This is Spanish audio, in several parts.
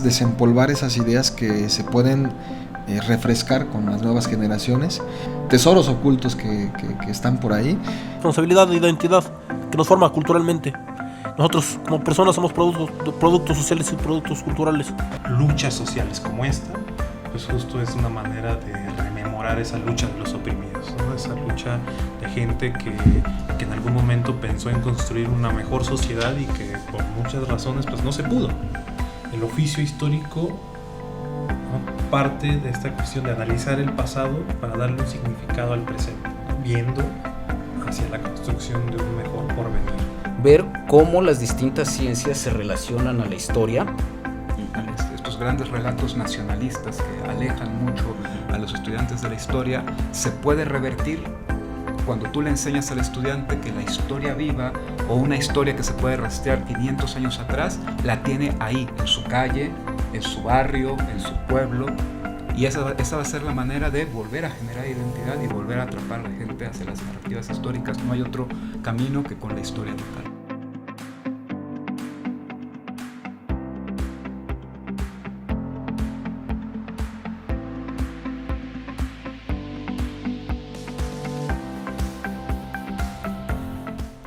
Desempolvar esas ideas que se pueden refrescar con las nuevas generaciones, tesoros ocultos que están por ahí. Responsabilidad de identidad que nos forma culturalmente. Nosotros como personas somos productos sociales y productos culturales. Luchas sociales como esta, pues justo es una manera de rememorar esa lucha de los oprimidos, ¿no? Esa lucha de gente que en algún momento pensó en construir una mejor sociedad y que por muchas razones pues no se pudo. El oficio histórico, ¿no?, parte de esta cuestión de analizar el pasado para darle un significado al presente, ¿no?, viendo hacia la construcción de un mejor porvenir. Ver cómo las distintas ciencias se relacionan a la historia. Estos grandes relatos nacionalistas que alejan mucho a los estudiantes de la historia, se puede revertir cuando tú le enseñas al estudiante que la historia viva o una historia que se puede rastrear 500 años atrás, la tiene ahí, en su calle, en su barrio, en su pueblo. Y esa va a ser la manera de volver a generar identidad y volver a atrapar a la gente hacia las narrativas históricas. No hay otro camino que con la historia local.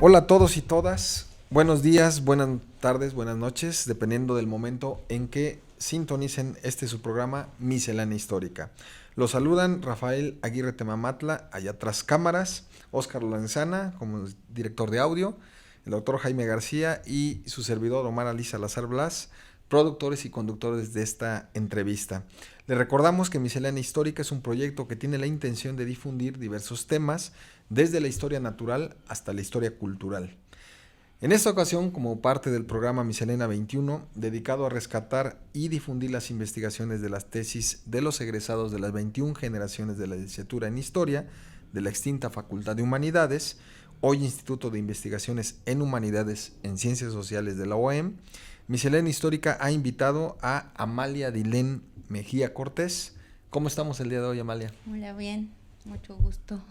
Hola a todos y todas, buenos días, buenas tardes, buenas noches, dependiendo del momento en que sintonicen su programa Miscelánea Histórica. Los saludan Rafael Aguirre Temamatla, allá tras cámaras, Óscar Lorenzana como director de audio, el doctor Jaime García y su servidor Omar Ali Salazar Blas, productores y conductores de esta entrevista. Les recordamos que Miscelánea Histórica es un proyecto que tiene la intención de difundir diversos temas desde la historia natural hasta la historia cultural. En esta ocasión, como parte del programa Miscelánea 21, dedicado a rescatar y difundir las investigaciones de las tesis de los egresados de las 21 generaciones de la licenciatura en Historia de la extinta Facultad de Humanidades, hoy Instituto de Investigaciones en Humanidades en Ciencias Sociales de la UAM, Miscelánea Histórica ha invitado a Amalia Dilén Mejía Cortés. ¿Cómo estamos el día de hoy, Amalia? Hola, bien, mucho gusto.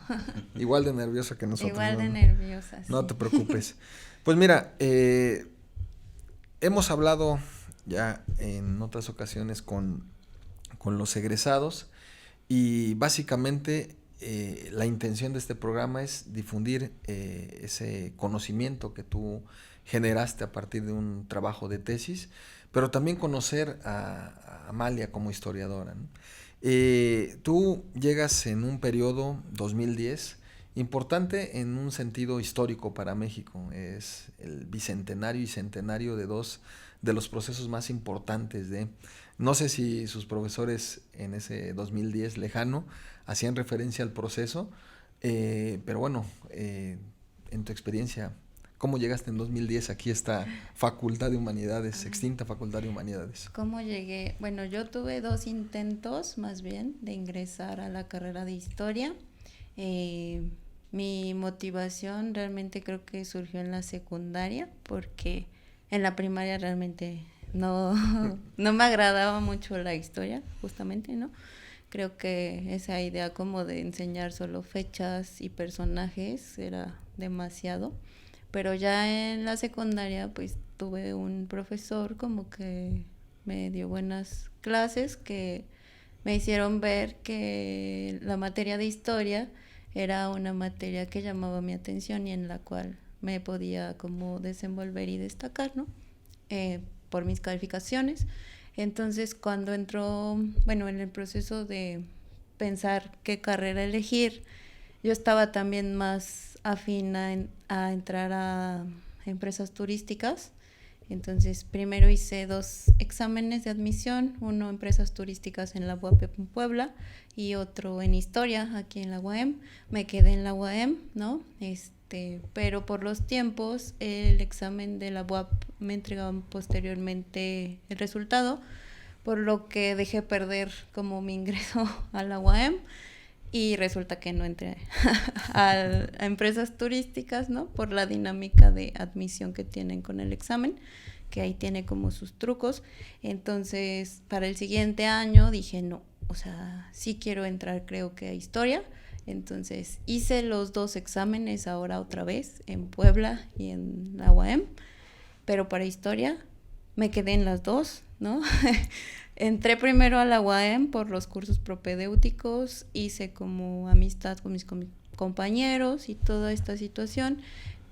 Igual de nerviosa que nosotros. Igual de nerviosa, sí. No te preocupes. Pues mira, hemos hablado ya en otras ocasiones con los egresados y básicamente la intención de este programa es difundir ese conocimiento que tú generaste a partir de un trabajo de tesis, pero también conocer a Amalia como historiadora, ¿no? Tú llegas en un periodo 2010 importante en un sentido histórico para México. Es el bicentenario y centenario de dos de los procesos más importantes no sé si sus profesores en ese 2010 lejano hacían referencia al proceso, pero bueno, en tu experiencia, ¿cómo llegaste en 2010 aquí a esta Facultad de Humanidades, extinta Facultad de Humanidades? ¿Cómo llegué? Bueno, yo tuve 2 intentos más bien de ingresar a la carrera de Historia. Mi motivación realmente creo que surgió en la secundaria, porque en la primaria realmente no me agradaba mucho la historia, justamente, ¿no? Creo que esa idea como de enseñar solo fechas y personajes era demasiado. Pero ya en la secundaria pues tuve un profesor como que me dio buenas clases que me hicieron ver que la materia de historia era una materia que llamaba mi atención y en la cual me podía como desenvolver y destacar, ¿no? Por mis calificaciones. Entonces cuando entró, bueno, en el proceso de pensar qué carrera elegir, yo estaba también más afín a entrar a empresas turísticas. Entonces primero hice 2 exámenes de admisión, uno empresas turísticas en la UAP en Puebla y otro en historia aquí en la UAM. Me quedé en la UAM, ¿no? Pero por los tiempos el examen de la UAP me entregaban posteriormente el resultado, por lo que dejé perder como mi ingreso a la UAM. Y resulta que no entré a empresas turísticas, ¿no? Por la dinámica de admisión que tienen con el examen, que ahí tiene como sus trucos. Entonces, para el siguiente año dije, no, o sea, sí quiero entrar, creo que a historia. Entonces, hice los 2 exámenes ahora otra vez, en Puebla y en la UAM, pero para historia me quedé en las dos, ¿no? Entré primero a la UAM por los cursos propedéuticos, hice como amistad con mis compañeros y toda esta situación,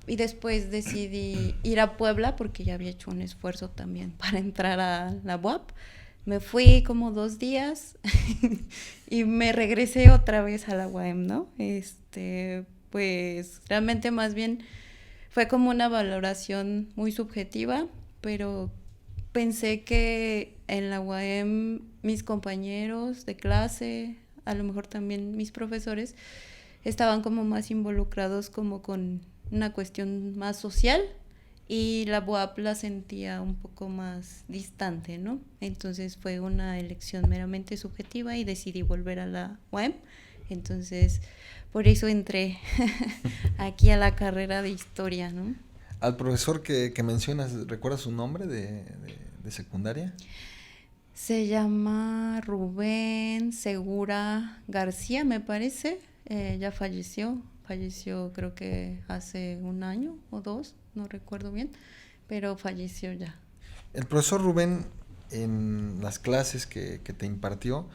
y después decidí ir a Puebla porque ya había hecho un esfuerzo también para entrar a la UAP. Me fui como 2 días y me regresé otra vez a la UAM, ¿no? Pues realmente más bien fue como una valoración muy subjetiva, pero pensé que en la UAM mis compañeros de clase, a lo mejor también mis profesores, estaban como más involucrados como con una cuestión más social, y la UAP la sentía un poco más distante, ¿no? Entonces fue una elección meramente subjetiva y decidí volver a la UAM. Entonces, por eso entré aquí a la carrera de historia, ¿no? Al profesor que mencionas, ¿recuerdas su nombre de secundaria? Se llama Rubén Segura García, me parece. Ya falleció creo que hace 1 año o 2, no recuerdo bien, pero falleció ya. El profesor Rubén, en las clases que te impartió,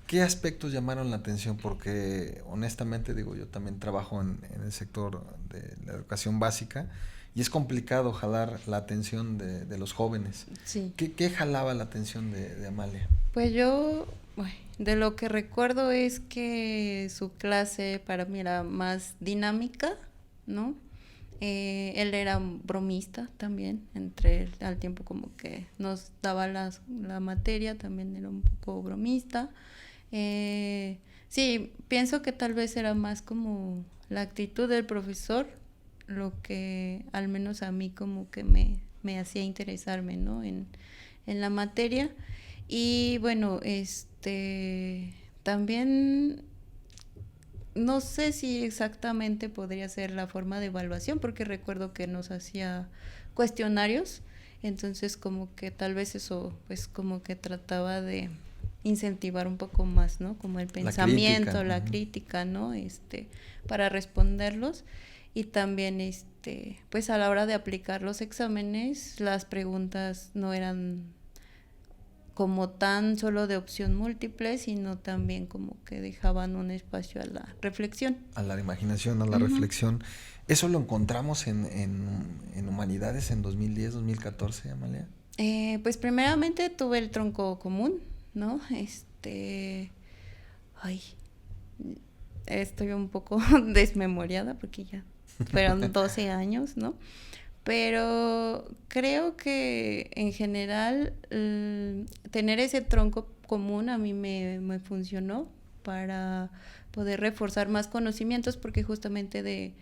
¿qué aspectos llamaron la atención? Porque honestamente, digo, yo también trabajo en el sector de la educación básica y es complicado jalar la atención de los jóvenes. Sí. ¿Qué jalaba la atención de Amalia? Pues yo, de lo que recuerdo es que su clase para mí era más dinámica, ¿no? Él era bromista también, al tiempo como que nos daba la materia, también era un poco bromista. Sí, pienso que tal vez era más como la actitud del profesor lo que al menos a mí como que me hacía interesarme, ¿no? en la materia. Y bueno, también no sé si exactamente podría ser la forma de evaluación, porque recuerdo que nos hacía cuestionarios, entonces como que tal vez eso pues como que trataba de incentivar un poco más, ¿no? Como el pensamiento, la crítica, ¿no? Para responderlos. Y también pues a la hora de aplicar los exámenes, las preguntas no eran como tan solo de opción múltiple, sino también como que dejaban un espacio a la reflexión. A la imaginación, a la reflexión. ¿Eso lo encontramos en Humanidades en 2010, 2014, Amalia? Pues primeramente tuve el tronco común, ¿no? Estoy un poco desmemoriada porque ya fueron 12 años, ¿no? Pero creo que en general tener ese tronco común a mí me funcionó para poder reforzar más conocimientos, porque justamente de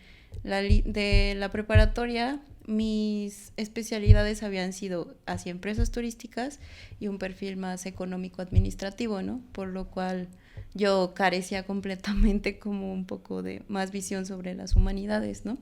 la preparatoria mis especialidades habían sido hacia empresas turísticas y un perfil más económico-administrativo, ¿no? Por lo cual yo carecía completamente como un poco de más visión sobre las humanidades, ¿no?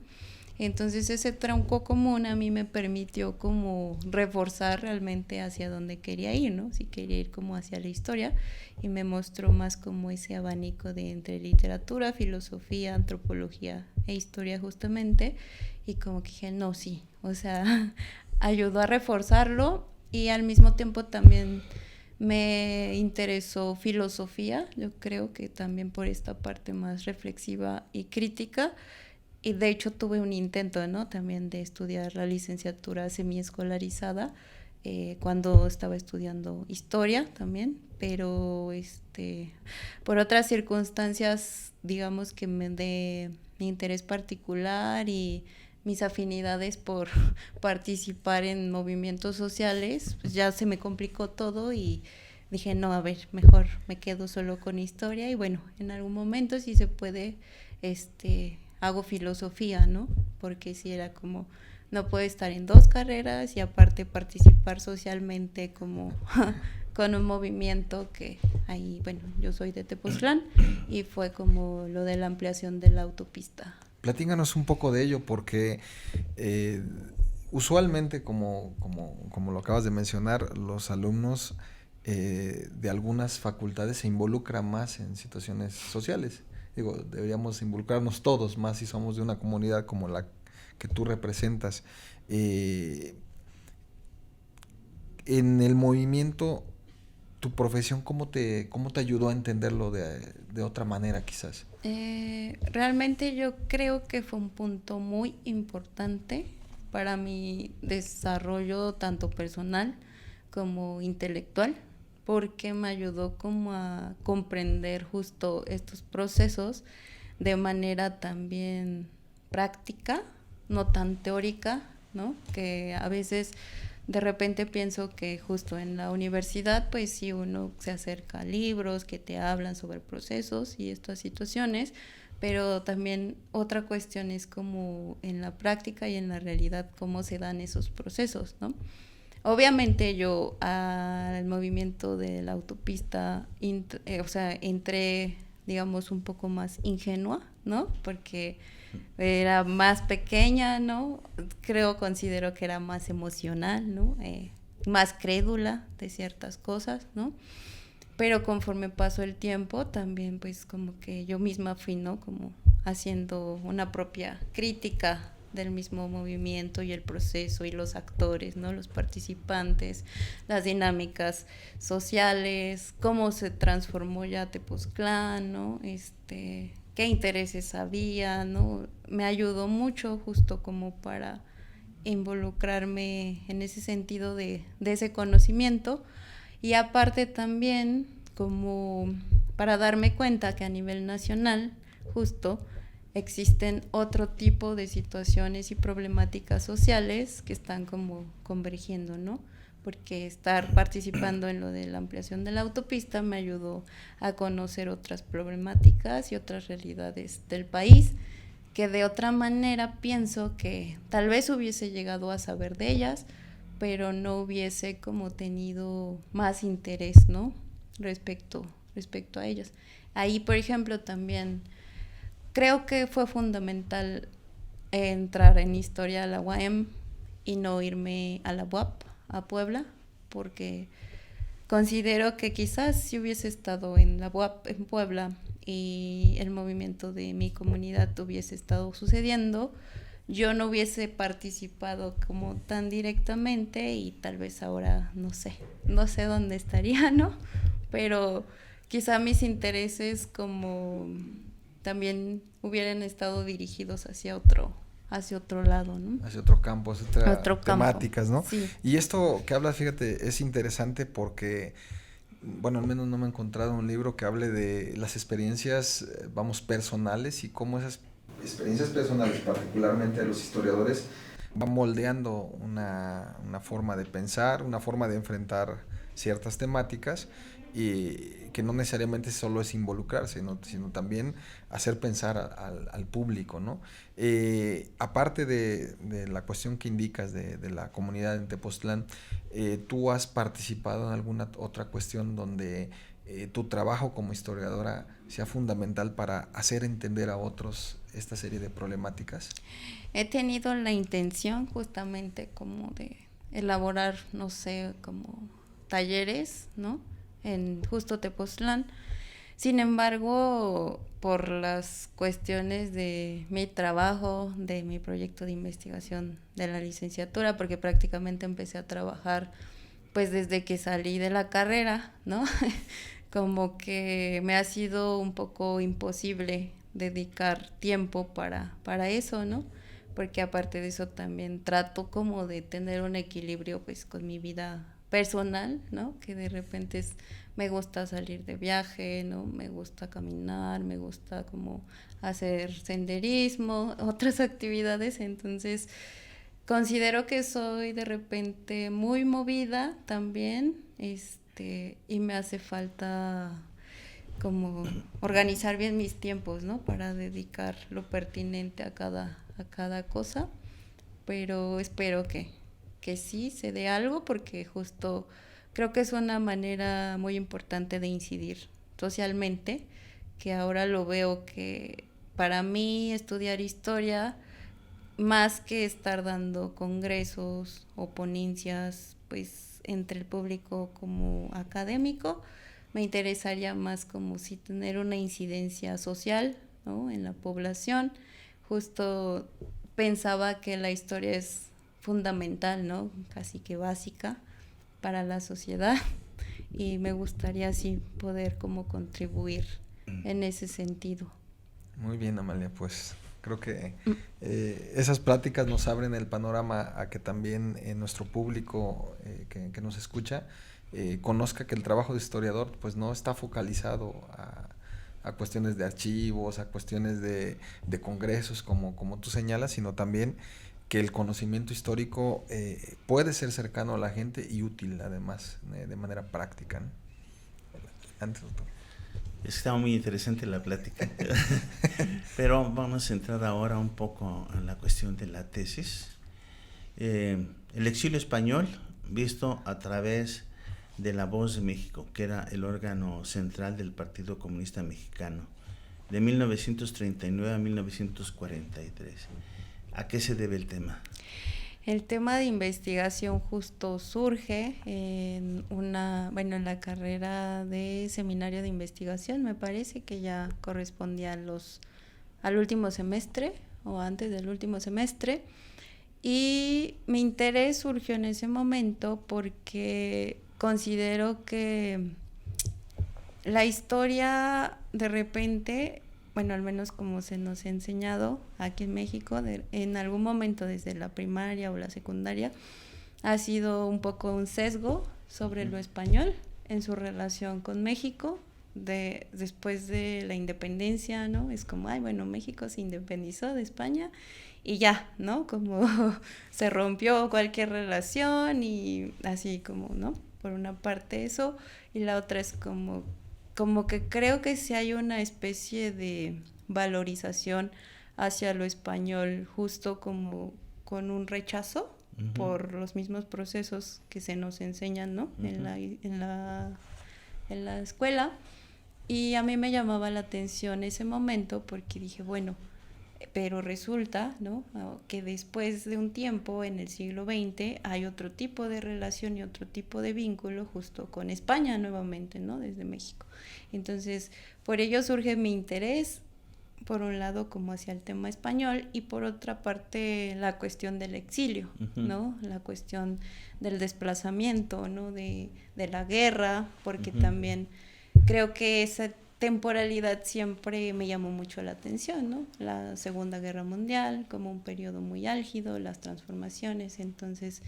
Entonces ese tronco común a mí me permitió como reforzar realmente hacia dónde quería ir, ¿no? Si quería ir como hacia la historia, y me mostró más como ese abanico de entre literatura, filosofía, antropología e historia justamente, y como que dije, no, sí, o sea, ayudó a reforzarlo, y al mismo tiempo también me interesó filosofía, yo creo que también por esta parte más reflexiva y crítica. Y de hecho tuve un intento, ¿no? También de estudiar la licenciatura semiescolarizada cuando estaba estudiando historia también, pero por otras circunstancias, digamos que de mi interés particular y mis afinidades por participar en movimientos sociales, pues ya se me complicó todo y dije, no, a ver, mejor me quedo solo con historia, y bueno, en algún momento si se puede, hago filosofía, ¿no? Porque si era como, no puedo estar en 2 carreras y aparte participar socialmente como con un movimiento que ahí, bueno, yo soy de Tepoztlán y fue como lo de la ampliación de la autopista. Platíganos un poco de ello, porque usualmente, como lo acabas de mencionar, los alumnos de algunas facultades se involucran más en situaciones sociales. Digo, deberíamos involucrarnos todos más si somos de una comunidad como la que tú representas. en el movimiento, tu profesión, ¿cómo te ayudó a entenderlo de otra manera quizás? Realmente yo creo que fue un punto muy importante para mi desarrollo tanto personal como intelectual, porque me ayudó como a comprender justo estos procesos de manera también práctica, no tan teórica, ¿no? Que a veces de repente pienso que justo en la universidad, pues sí, uno se acerca a libros que te hablan sobre procesos y estas situaciones, pero también otra cuestión es como en la práctica y en la realidad cómo se dan esos procesos, ¿no? Obviamente yo al movimiento de la autopista, entré, digamos, un poco más ingenua, ¿no? Porque era más pequeña, ¿no? Considero que era más emocional, ¿no? Más crédula de ciertas cosas, ¿no? Pero conforme pasó el tiempo, también pues como que yo misma fui, ¿no? Como haciendo una propia crítica del mismo movimiento y el proceso y los actores, ¿no? Los participantes, las dinámicas sociales, cómo se transformó ya Tepoztlán, ¿no? Qué intereses había, ¿no? Me ayudó mucho justo como para involucrarme en ese sentido de ese conocimiento, y aparte también como para darme cuenta que a nivel nacional justo existen otro tipo de situaciones y problemáticas sociales que están como convergiendo, ¿no? Porque estar participando en lo de la ampliación de la autopista me ayudó a conocer otras problemáticas y otras realidades del país que de otra manera pienso que tal vez hubiese llegado a saber de ellas, pero no hubiese como tenido más interés, ¿no? Respecto a ellas. Ahí, por ejemplo, también creo que fue fundamental entrar en historia a la UAM y no irme a la UAP, a Puebla, porque considero que quizás si hubiese estado en la UAP en Puebla y el movimiento de mi comunidad hubiese estado sucediendo, yo no hubiese participado como tan directamente y tal vez ahora no sé dónde estaría, ¿no? Pero quizá mis intereses como también hubieran estado dirigidos hacia otro lado, ¿no? Hacia otro campo, hacia otras temáticas, campo, ¿no? Sí. Y esto que hablas, fíjate, es interesante porque, bueno, al menos no me he encontrado un libro que hable de las experiencias, vamos, personales y cómo esas experiencias personales, particularmente de los historiadores, van moldeando una forma de pensar, una forma de enfrentar ciertas temáticas, y que no necesariamente solo es involucrarse, sino también hacer pensar al público, ¿no? Aparte de la cuestión que indicas de la comunidad en Tepoztlán, ¿tú has participado en alguna otra cuestión donde tu trabajo como historiadora sea fundamental para hacer entender a otros esta serie de problemáticas? He tenido la intención justamente como de elaborar, no sé, como talleres, ¿no? En justo Tepoztlán. Sin embargo, por las cuestiones de mi trabajo, de mi proyecto de investigación de la licenciatura, porque prácticamente empecé a trabajar pues desde que salí de la carrera, ¿no? Como que me ha sido un poco imposible dedicar tiempo para eso, ¿no? Porque aparte de eso también trato como de tener un equilibrio pues con mi vida personal, ¿no? Que de repente me gusta salir de viaje, ¿no? Me gusta caminar, me gusta como hacer senderismo, otras actividades, entonces considero que soy de repente muy movida también, y me hace falta como organizar bien mis tiempos, ¿no? Para dedicar lo pertinente a cada cosa, pero espero que sí se dé algo, porque justo creo que es una manera muy importante de incidir socialmente, que ahora lo veo que para mí estudiar historia, más que estar dando congresos o ponencias pues entre el público como académico, me interesaría más como si tener una incidencia social, ¿no? En la población. Justo pensaba que la historia es fundamental, ¿no? Casi que básica para la sociedad y me gustaría así poder como contribuir en ese sentido. Muy bien, Amalia, pues creo que esas pláticas nos abren el panorama a que también nuestro público que nos escucha conozca que el trabajo de historiador pues no está focalizado a cuestiones de archivos, a cuestiones de congresos como tú señalas, sino también que el conocimiento histórico puede ser cercano a la gente y útil además, de manera práctica, ¿no? Antes, doctor. Es que estaba muy interesante la plática. Pero vamos a entrar ahora un poco en la cuestión de la tesis. El exilio español visto a través de La Voz de México, que era el órgano central del Partido Comunista Mexicano, de 1939 a 1943. ¿A qué se debe el tema? El tema de investigación justo surge en en la carrera de seminario de investigación, me parece que ya correspondía al último semestre o antes del último semestre, y mi interés surgió en ese momento porque considero que la historia de repente, bueno, al menos como se nos ha enseñado aquí en México, en algún momento desde la primaria o la secundaria, ha sido un poco un sesgo sobre lo español en su relación con México, después de la independencia, ¿no? Es como, ay, bueno, México se independizó de España y ya, ¿no? Como se rompió cualquier relación y así como, ¿no? Por una parte eso, y la otra es como que creo que sí hay una especie de valorización hacia lo español, justo como con un rechazo por los mismos procesos que se nos enseñan, ¿no? En la escuela. Y a mí me llamaba la atención ese momento porque dije, bueno, pero resulta, ¿no?, que después de un tiempo en el siglo XX hay otro tipo de relación y otro tipo de vínculo justo con España nuevamente, ¿no?, desde México. Entonces, por ello surge mi interés, por un lado como hacia el tema español y por otra parte la cuestión del exilio, ¿no?, la cuestión del desplazamiento, ¿no?, de la guerra, porque también creo que esa temporalidad siempre me llamó mucho la atención, ¿no? La Segunda Guerra Mundial como un periodo muy álgido, las transformaciones, entonces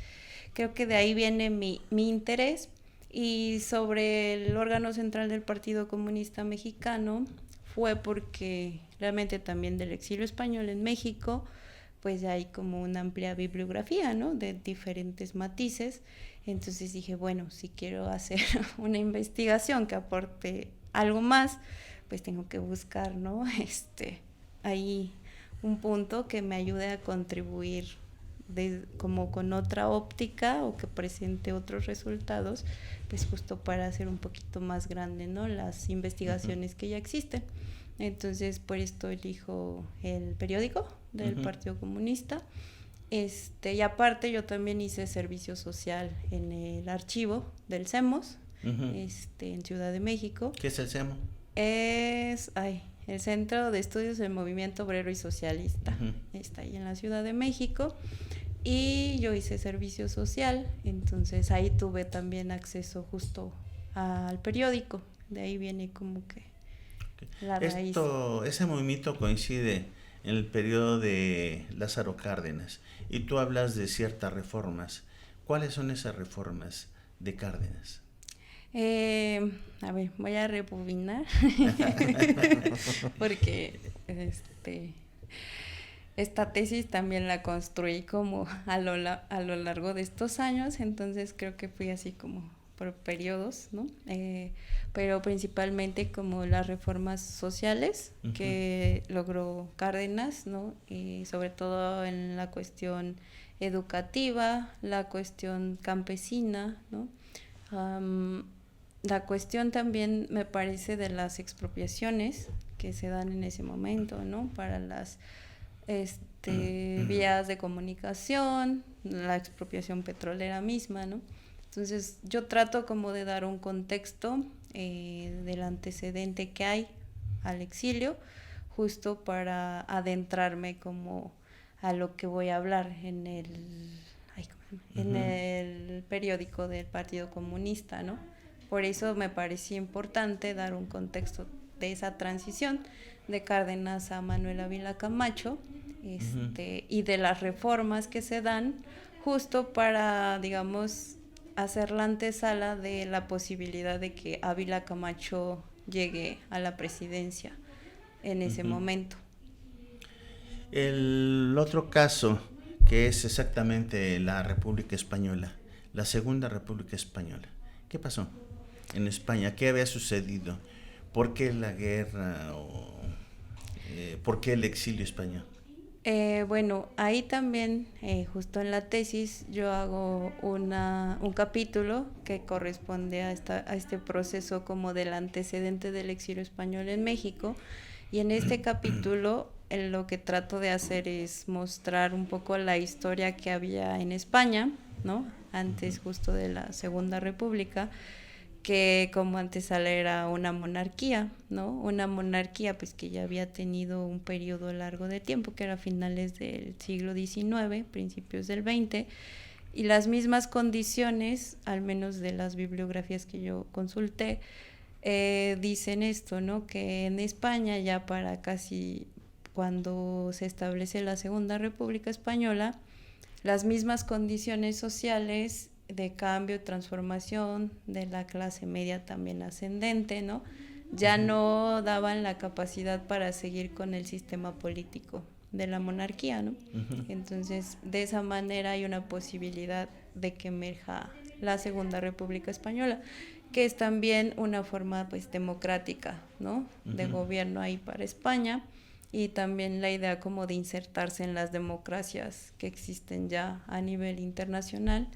creo que de ahí viene mi interés. Y sobre el órgano central del Partido Comunista Mexicano fue porque realmente también del exilio español en México pues ya hay como una amplia bibliografía, ¿no?, de diferentes matices. Entonces dije, bueno, si quiero hacer una investigación que aporte algo más, pues tengo que buscar, ¿no?, ahí un punto que me ayude a contribuir como con otra óptica o que presente otros resultados, pues justo para hacer un poquito más grande, ¿no?, las investigaciones que ya existen. Entonces, por esto elijo el periódico del Partido Comunista. Y aparte yo también hice servicio social en el archivo del CEMOS, en Ciudad de México. ¿Qué es el CEMO? Es el Centro de Estudios del Movimiento Obrero y Socialista. Está ahí en la Ciudad de México. Y yo hice servicio social, entonces ahí tuve también acceso justo al periódico. De ahí viene como que la raíz. Ese movimiento coincide en el periodo de Lázaro Cárdenas y tú hablas de ciertas reformas. ¿Cuáles son esas reformas de Cárdenas? A ver, voy a rebobinar porque esta tesis también la construí como a lo largo de estos años, entonces creo que fui así como por periodos, ¿no? Pero principalmente como las reformas sociales que logró Cárdenas, ¿no? Y sobre todo en la cuestión educativa, la cuestión campesina, ¿no? La cuestión también me parece de las expropiaciones que se dan en ese momento, ¿no?, para las vías de comunicación, la expropiación petrolera misma, ¿no? Entonces yo trato como de dar un contexto del antecedente que hay al exilio, justo para adentrarme como a lo que voy a hablar en el en el periódico del Partido Comunista, ¿no? Por eso me parecía importante dar un contexto de esa transición de Cárdenas a Manuel Ávila Camacho, y de las reformas que se dan justo para, digamos, hacer la antesala de la posibilidad de que Ávila Camacho llegue a la presidencia en ese momento. El otro caso, que es exactamente la República Española, la Segunda República Española. ¿Qué pasó en España? ¿Qué había sucedido? ¿Por qué la guerra? ¿Por qué el exilio español? Bueno, ahí también, justo en la tesis, yo hago un capítulo que corresponde a este proceso como del antecedente del exilio español en México, y en este capítulo lo que trato de hacer es mostrar un poco la historia que había en España, ¿no? Antes justo de la Segunda República, que como antesala era una monarquía, ¿no? Una monarquía pues que ya había tenido un periodo largo de tiempo, que era finales del siglo XIX, principios del XX, y las mismas condiciones, al menos de las bibliografías que yo consulté, dicen esto, ¿no? Que en España ya para casi cuando se establece la Segunda República Española, las mismas condiciones sociales de cambio, transformación de la clase media también ascendente, ¿no? Ya no daban la capacidad para seguir con el sistema político de la monarquía, ¿no? Entonces, de esa manera hay una posibilidad de que emerja la Segunda República Española, que es también una forma, pues, democrática, ¿no? De gobierno ahí para España, y también la idea como de insertarse en las democracias que existen ya a nivel internacional.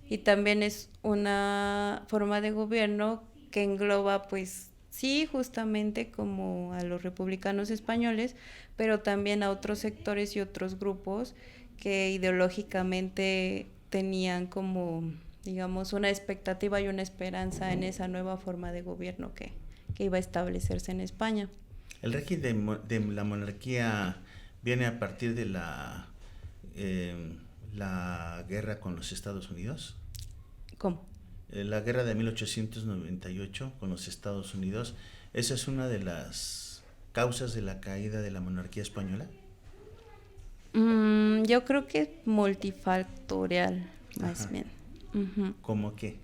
Y también es una forma de gobierno que engloba, pues, sí, justamente como a los republicanos españoles, pero también a otros sectores y otros grupos que ideológicamente tenían como, digamos, una expectativa y una esperanza en esa nueva forma de gobierno que iba a establecerse en España. ¿El régimen de la monarquía viene a partir de la guerra con los Estados Unidos? ¿Cómo? La guerra de 1898 con los Estados Unidos, ¿esa es una de las causas de la caída de la monarquía española? Yo creo que es multifactorial, más bien. ¿Cómo qué?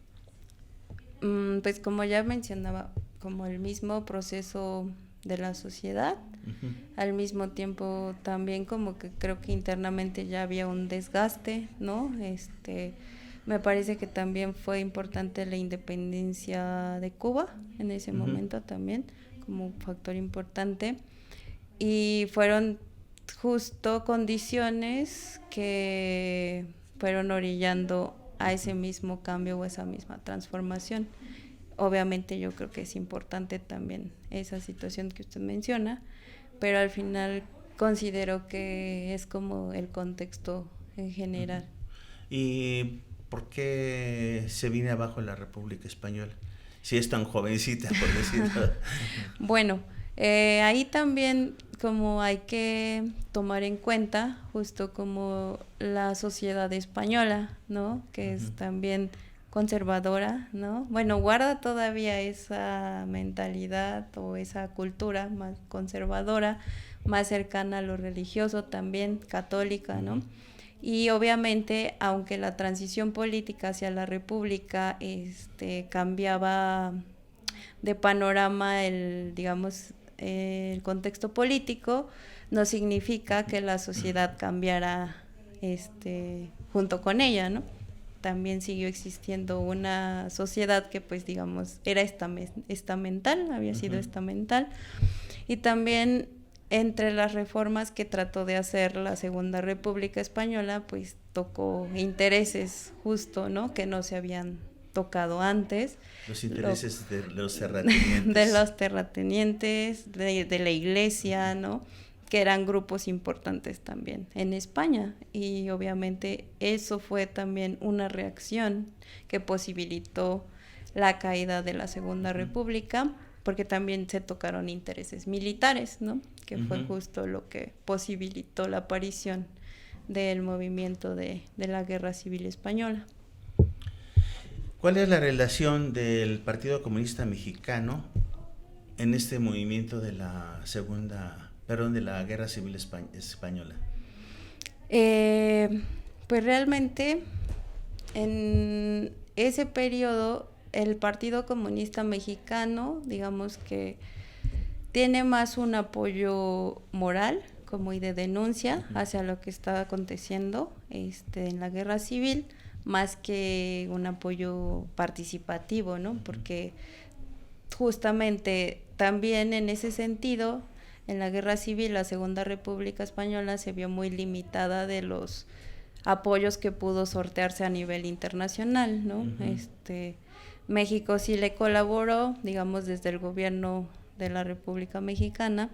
Pues como ya mencionaba, como el mismo proceso de la sociedad, al mismo tiempo también como que creo que internamente ya había un desgaste, ¿no? Me parece que también fue importante la independencia de Cuba en ese momento también, como un factor importante, y fueron justo condiciones que fueron orillando a ese mismo cambio o esa misma transformación. Obviamente yo creo que es importante también esa situación que usted menciona, pero al final considero que es como el contexto en general. ¿Y por qué se viene abajo la República Española? Si es tan jovencita, por decirlo. Bueno, ahí también como hay que tomar en cuenta justo como la sociedad española, ¿no? Que es también conservadora, ¿no? Bueno, guarda todavía esa mentalidad o esa cultura más conservadora, más cercana a lo religioso también, católica, ¿no? Y obviamente, aunque la transición política hacia la república cambiaba de panorama el contexto político, no significa que la sociedad cambiara junto con ella, ¿no? También siguió existiendo una sociedad que, pues, digamos, era estamental, había sido estamental, y también entre las reformas que trató de hacer la Segunda República Española, pues tocó intereses justo, ¿no? Que no se habían tocado antes. Los intereses de los terratenientes. De los terratenientes, de la iglesia, ¿no? Que eran grupos importantes también en España, y obviamente eso fue también una reacción que posibilitó la caída de la Segunda República, porque también se tocaron intereses militares, ¿no? Que fue justo lo que posibilitó la aparición del movimiento de la Guerra Civil Española. ¿Cuál es la relación del Partido Comunista Mexicano en este movimiento de la de la Guerra Civil Española? Pues realmente en ese periodo el Partido Comunista Mexicano, digamos que tiene más un apoyo moral como y de denuncia hacia lo que está aconteciendo en la guerra civil, más que un apoyo participativo, ¿no? Porque justamente también en ese sentido, en la guerra civil, la Segunda República Española se vio muy limitada de los apoyos que pudo sortearse a nivel internacional, ¿no? México sí le colaboró, digamos, desde el gobierno de la República Mexicana,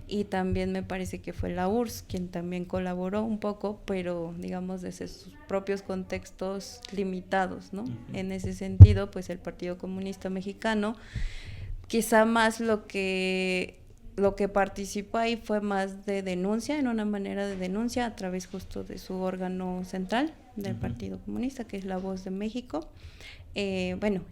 y también me parece que fue la URSS quien también colaboró un poco, pero digamos desde sus propios contextos limitados, ¿no? En ese sentido, pues el Partido Comunista Mexicano, quizá más lo que participó ahí fue más de denuncia, en una manera de denuncia a través justo de su órgano central del Partido Comunista, que es La Voz de México.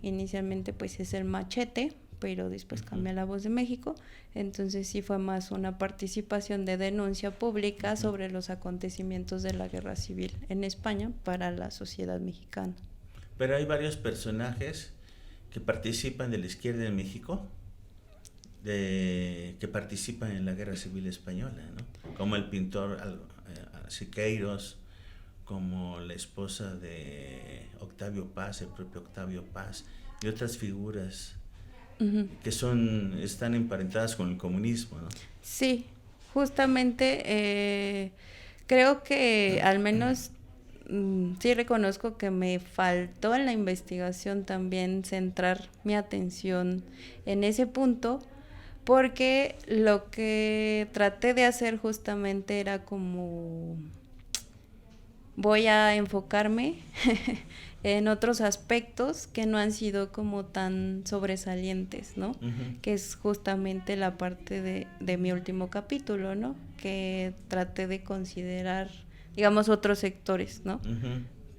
Inicialmente pues es el Machete, pero después cambia La Voz de México, entonces sí fue más una participación de denuncia pública sobre los acontecimientos de la guerra civil en España para la sociedad mexicana. Pero hay varios personajes que participan de la izquierda en México, que participan en la guerra civil española, ¿no? Como el pintor Siqueiros, como la esposa de Octavio Paz, el propio Octavio Paz, y otras figuras que están emparentadas con el comunismo, ¿no? Sí, justamente creo que al menos sí reconozco que me faltó en la investigación también centrar mi atención en ese punto, porque lo que traté de hacer justamente era como voy a enfocarme en otros aspectos que no han sido como tan sobresalientes, ¿no? Que es justamente la parte de mi último capítulo, ¿no? Que traté de considerar, digamos, otros sectores, ¿no?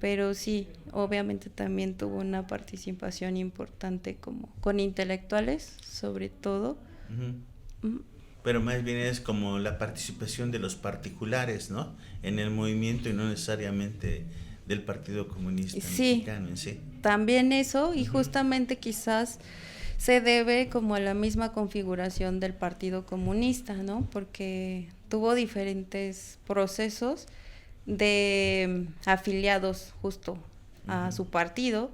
Pero sí, obviamente también tuvo una participación importante como con intelectuales, sobre todo. Pero más bien es como la participación de los particulares, ¿no? En el movimiento y no necesariamente del Partido Comunista Mexicano en sí. También eso, y justamente quizás se debe como a la misma configuración del Partido Comunista, ¿no? Porque tuvo diferentes procesos de afiliados justo a su partido,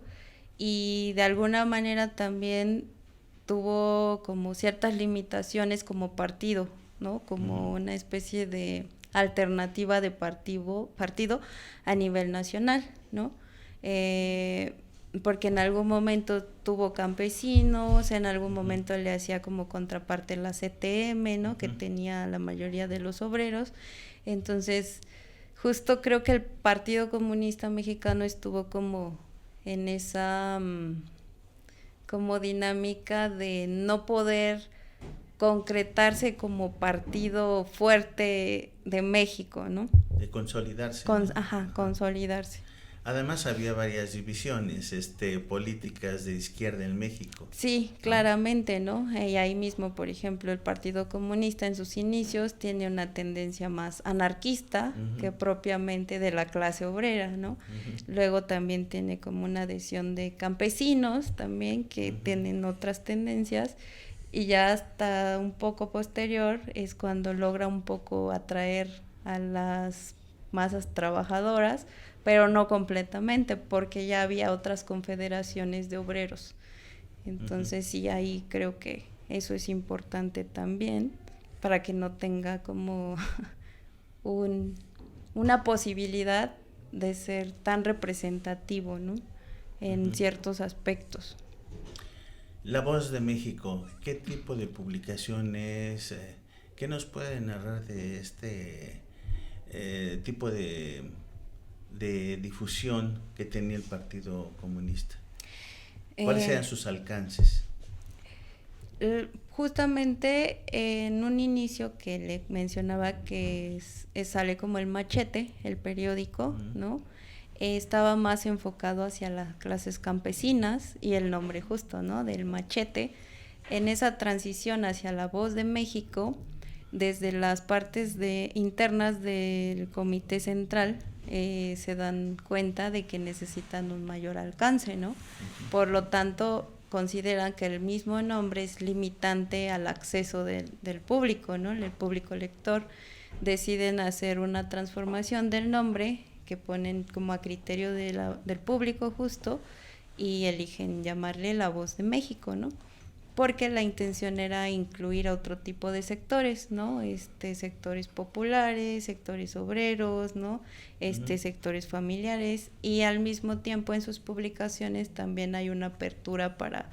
y de alguna manera también tuvo como ciertas limitaciones como partido, ¿no? Como una especie de alternativa de partido a nivel nacional, ¿no? Porque en algún momento tuvo campesinos, en algún momento le hacía como contraparte la CTM, ¿no? Que tenía la mayoría de los obreros. Entonces, justo creo que el Partido Comunista Mexicano estuvo como en esa como dinámica de no poder concretarse como partido fuerte de México, ¿no? De consolidarse. Consolidarse. Además había varias divisiones políticas de izquierda en México. Sí, claramente, ¿no? Y ahí mismo, por ejemplo, el Partido Comunista en sus inicios tiene una tendencia más anarquista que propiamente de la clase obrera, ¿no? Luego también tiene como una adhesión de campesinos también que tienen otras tendencias, y ya hasta un poco posterior es cuando logra un poco atraer a las masas trabajadoras, pero no completamente, porque ya había otras confederaciones de obreros. Entonces sí, ahí creo que eso es importante también, para que no tenga como una posibilidad de ser tan representativo, ¿no? En ciertos aspectos. La Voz de México, ¿qué tipo de publicación es? ¿Qué nos puede narrar de este tipo de difusión que tenía el Partido Comunista? ¿Cuáles eran sus alcances? Justamente en un inicio que le mencionaba que sale como el Machete, el periódico, ¿no? Estaba más enfocado hacia las clases campesinas y el nombre justo, ¿no? Del Machete. En esa transición hacia La Voz de México, desde las partes internas del Comité Central, se dan cuenta de que necesitan un mayor alcance, ¿no? Por lo tanto, consideran que el mismo nombre es limitante al acceso del público, ¿no? El público lector. Deciden hacer una transformación del nombre que ponen como a criterio del público justo y eligen llamarle La Voz de México, ¿no? Porque la intención era incluir a otro tipo de sectores, ¿no? Sectores populares, sectores obreros, ¿no? Sectores familiares, y al mismo tiempo en sus publicaciones también hay una apertura para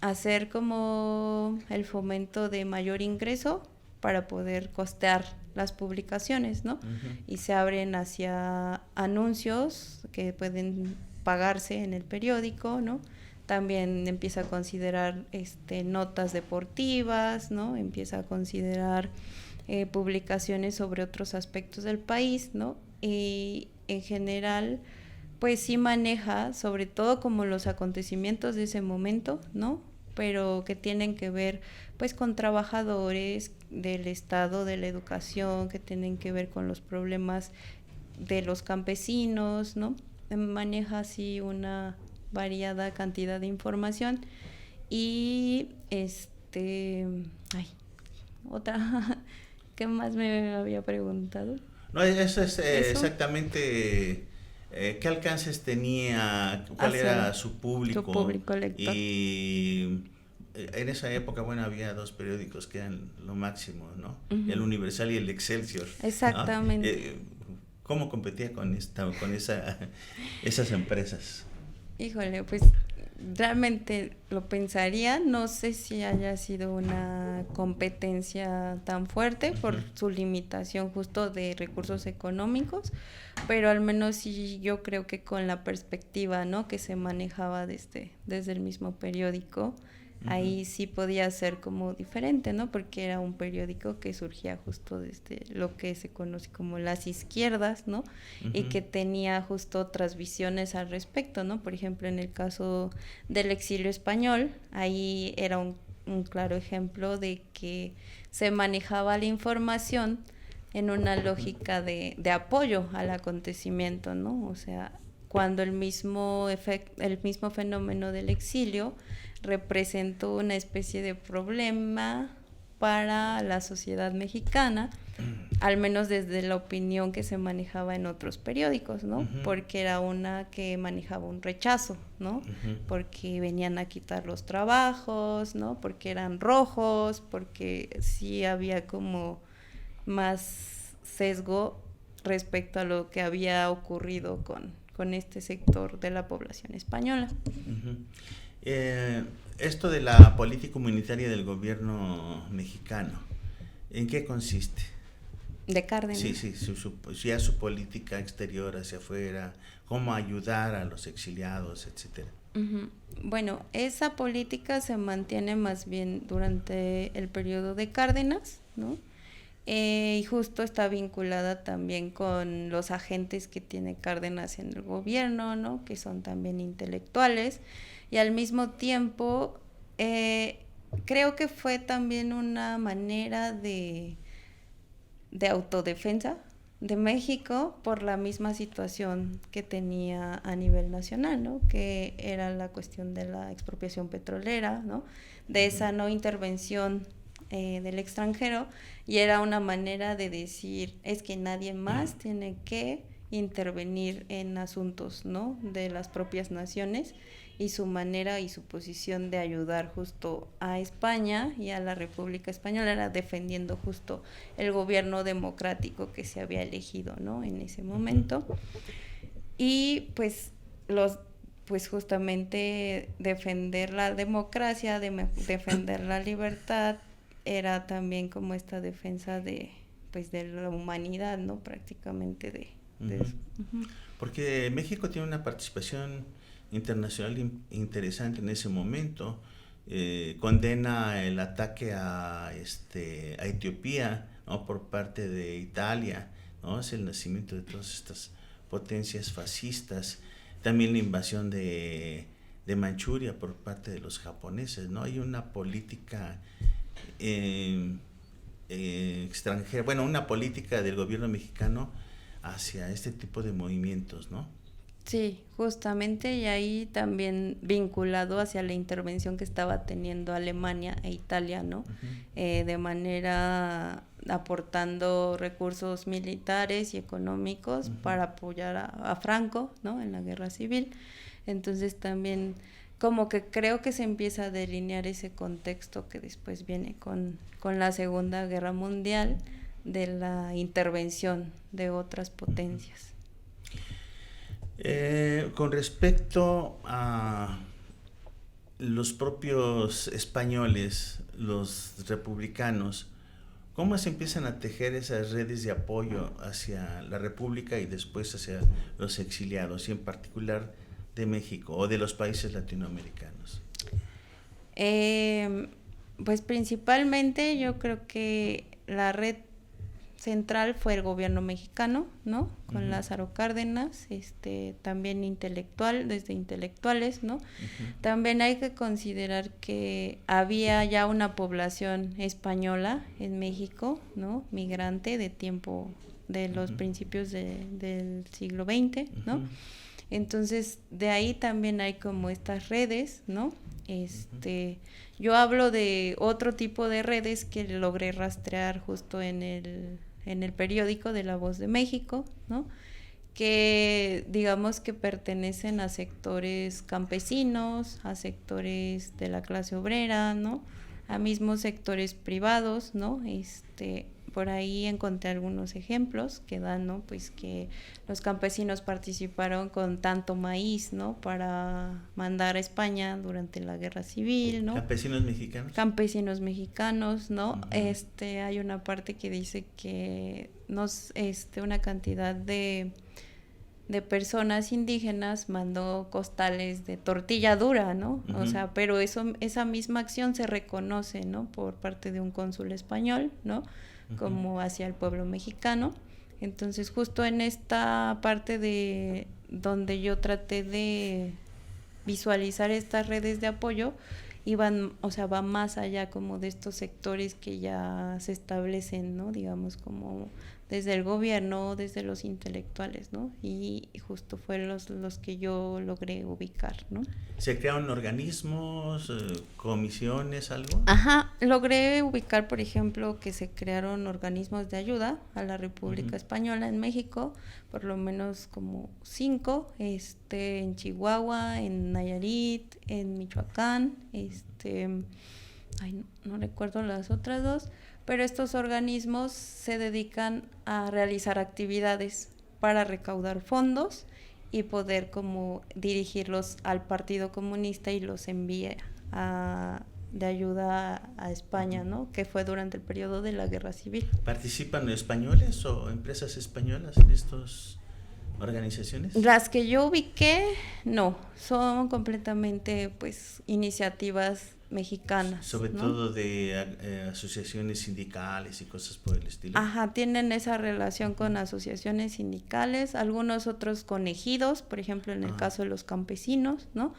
hacer como el fomento de mayor ingreso para poder costear las publicaciones, ¿no? Y se abren hacia anuncios que pueden pagarse en el periódico, ¿no? También empieza a considerar notas deportivas, ¿no? Empieza a considerar publicaciones sobre otros aspectos del país, ¿no? Y en general, pues sí maneja sobre todo como los acontecimientos de ese momento, ¿no? Pero que tienen que ver pues con trabajadores del Estado, de la educación, que tienen que ver con los problemas de los campesinos, ¿no? Maneja así una variada cantidad de información. Y otra, ¿qué más me había preguntado? No, eso es exactamente qué alcances tenía, cuál era su público. Su público lector. Y en esa época, bueno, había dos periódicos que eran lo máximo, ¿no? El Universal y el Excelsior. Exactamente. ¿Cómo competía con esas empresas? Híjole, pues realmente lo pensaría, no sé si haya sido una competencia tan fuerte por su limitación justo de recursos económicos, pero al menos sí yo creo que con la perspectiva, ¿no?, que se manejaba desde el mismo periódico, ahí sí podía ser como diferente, ¿no? Porque era un periódico que surgía justo desde lo que se conoce como las izquierdas, ¿no? Y que tenía justo otras visiones al respecto, ¿no? Por ejemplo, en el caso del exilio español, ahí era un claro ejemplo de que se manejaba la información en una lógica de apoyo al acontecimiento, ¿no? O sea, cuando el mismo fenómeno del exilio representó una especie de problema para la sociedad mexicana, al menos desde la opinión que se manejaba en otros periódicos, ¿no? Porque era una que manejaba un rechazo, ¿no? Porque venían a quitar los trabajos, ¿no? Porque eran rojos, porque sí había como más sesgo respecto a lo que había ocurrido con este sector de la población española. Esto de la política comunitaria del gobierno mexicano, ¿en qué consiste? De Cárdenas. Sí, su política exterior hacia afuera, cómo ayudar a los exiliados, etcétera. Bueno, esa política se mantiene más bien durante el periodo de Cárdenas, ¿no? Y justo está vinculada también con los agentes que tiene Cárdenas en el gobierno, ¿no? Que son también intelectuales, y al mismo tiempo creo que fue también una manera de autodefensa de México por la misma situación que tenía a nivel nacional, ¿no? Que era la cuestión de la expropiación petrolera, ¿no? De esa no intervención del extranjero, y era una manera de decir, es que nadie más tiene que intervenir en asuntos, ¿no?, de las propias naciones, y su manera y su posición de ayudar justo a España y a la República Española era defendiendo justo el gobierno democrático que se había elegido, ¿no?, en ese momento. Y pues justamente defender la democracia, defender la libertad, era también como esta defensa de la humanidad, ¿no?, prácticamente de eso. Porque México tiene una participación internacional interesante en ese momento, condena el ataque a Etiopía, ¿no? Por parte de Italia, ¿no? Es el nacimiento de todas estas potencias fascistas. También la invasión de Manchuria por parte de los japoneses, ¿no? Hay una política extranjera, bueno, una política del gobierno mexicano hacia este tipo de movimientos, ¿no? Sí, justamente, y ahí también vinculado hacia la intervención que estaba teniendo Alemania e Italia, ¿no? De manera aportando recursos militares y económicos para apoyar a Franco, ¿no? En la guerra civil. Entonces también como que creo que se empieza a delinear ese contexto que después viene con la Segunda Guerra Mundial, de la intervención de otras potencias. Con respecto a los propios españoles, los republicanos, ¿cómo se empiezan a tejer esas redes de apoyo hacia la República y después hacia los exiliados, y en particular de México o de los países latinoamericanos? Pues principalmente yo creo que la red central fue el gobierno mexicano, ¿no? Con Lázaro Cárdenas, también desde intelectuales, ¿no? También hay que considerar que había ya una población española en México, ¿no? Migrante de los principios del siglo XX, ¿no? Entonces, de ahí también hay como estas redes, ¿no? Yo hablo de otro tipo de redes que logré rastrear justo en el periódico de La Voz de México, ¿no? Que digamos que pertenecen a sectores campesinos, a sectores de la clase obrera, ¿no? A mismos sectores privados, ¿no? Por ahí encontré algunos ejemplos que dan, ¿no? Pues que los campesinos participaron con tanto maíz, ¿no? Para mandar a España durante la Guerra Civil, ¿no? ¿Campesinos mexicanos? Campesinos mexicanos, ¿no? Hay una parte que dice que una cantidad de personas indígenas mandó costales de tortilla dura, ¿no? O sea, pero esa misma acción se reconoce, ¿no? Por parte de un cónsul español, ¿no? Como hacia el pueblo mexicano. Entonces, justo en esta parte de donde yo traté de visualizar estas redes de apoyo, va más allá como de estos sectores que ya se establecen, ¿no? Digamos, como desde el gobierno, desde los intelectuales, ¿no? Y justo fueron los que yo logré ubicar, ¿no? ¿Se crearon organismos, comisiones, algo? Ajá, logré ubicar, por ejemplo, que se crearon organismos de ayuda a la República Española en México, por lo menos como 5, en Chihuahua, en Nayarit, en Michoacán, no recuerdo las otras 2, pero estos organismos se dedican a realizar actividades para recaudar fondos y poder como dirigirlos al Partido Comunista y los envía de ayuda a España, ¿no? Que fue durante el periodo de la Guerra Civil. ¿Participan españoles o empresas españolas en estas organizaciones? Las que yo ubiqué, no, son completamente pues iniciativas mexicanas. Sobre ¿no? todo de asociaciones sindicales y cosas por el estilo. Ajá, tienen esa relación con asociaciones sindicales, algunos otros con ejidos, por ejemplo en el caso de los campesinos, ¿no?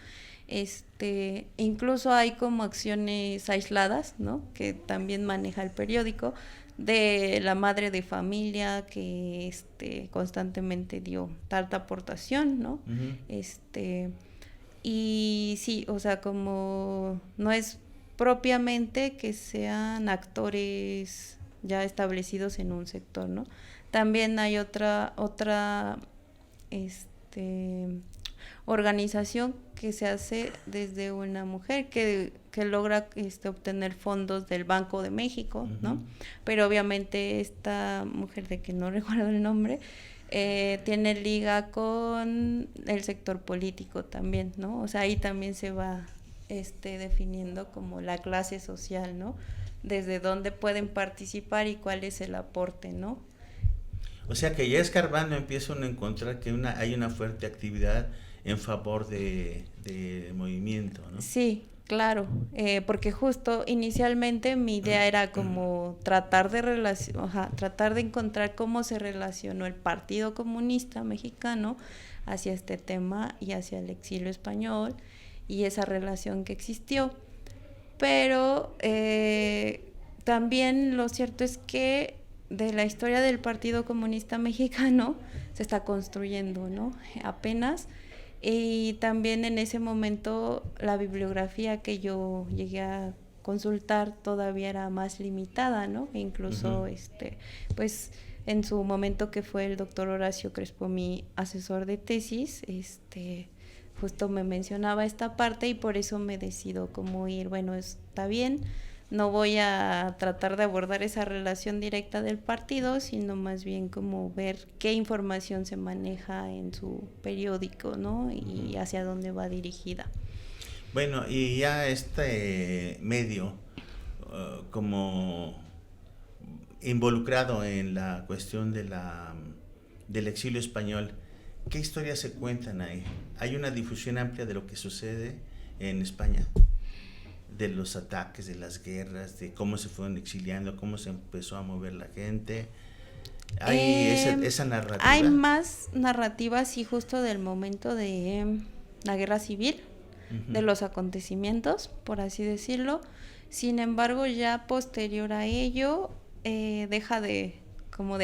Incluso hay como acciones aisladas, ¿no? Que también maneja el periódico, de la madre de familia que constantemente dio tanta aportación, ¿no? Y sí, o sea, como no es propiamente que sean actores ya establecidos en un sector, ¿no? También hay otra organización que se hace desde una mujer que logra obtener fondos del Banco de México, ¿no? Pero obviamente esta mujer, de que no recuerdo el nombre, tiene liga con el sector político también, ¿no? O sea, ahí también se va definiendo como la clase social, ¿no? Desde dónde pueden participar y cuál es el aporte, ¿no? O sea que ya escarbando empieza uno a encontrar que hay una fuerte actividad en favor de movimiento, ¿no? Sí, Claro, porque justo inicialmente mi idea era como tratar de encontrar cómo se relacionó el Partido Comunista Mexicano hacia este tema y hacia el exilio español y esa relación que existió. Pero también lo cierto es que de la historia del Partido Comunista Mexicano se está construyendo, ¿no? Apenas. Y también en ese momento la bibliografía que yo llegué a consultar todavía era más limitada, ¿no? E incluso, pues en su momento que fue el doctor Horacio Crespo mi asesor de tesis, justo me mencionaba esta parte y por eso me decido como ir, bueno, está bien, no voy a tratar de abordar esa relación directa del partido, sino más bien como ver qué información se maneja en su periódico, ¿no? Y hacia dónde va dirigida. Bueno, y ya este medio como involucrado en la cuestión del exilio español, ¿qué historias se cuentan ahí? ¿Hay una difusión amplia de lo que sucede en España? De los ataques, de las guerras, de cómo se fueron exiliando, cómo se empezó a mover la gente. ¿Hay esa narrativa? Hay más narrativas, sí, justo del momento de la guerra civil, de los acontecimientos, por así decirlo. Sin embargo, ya posterior a ello, deja de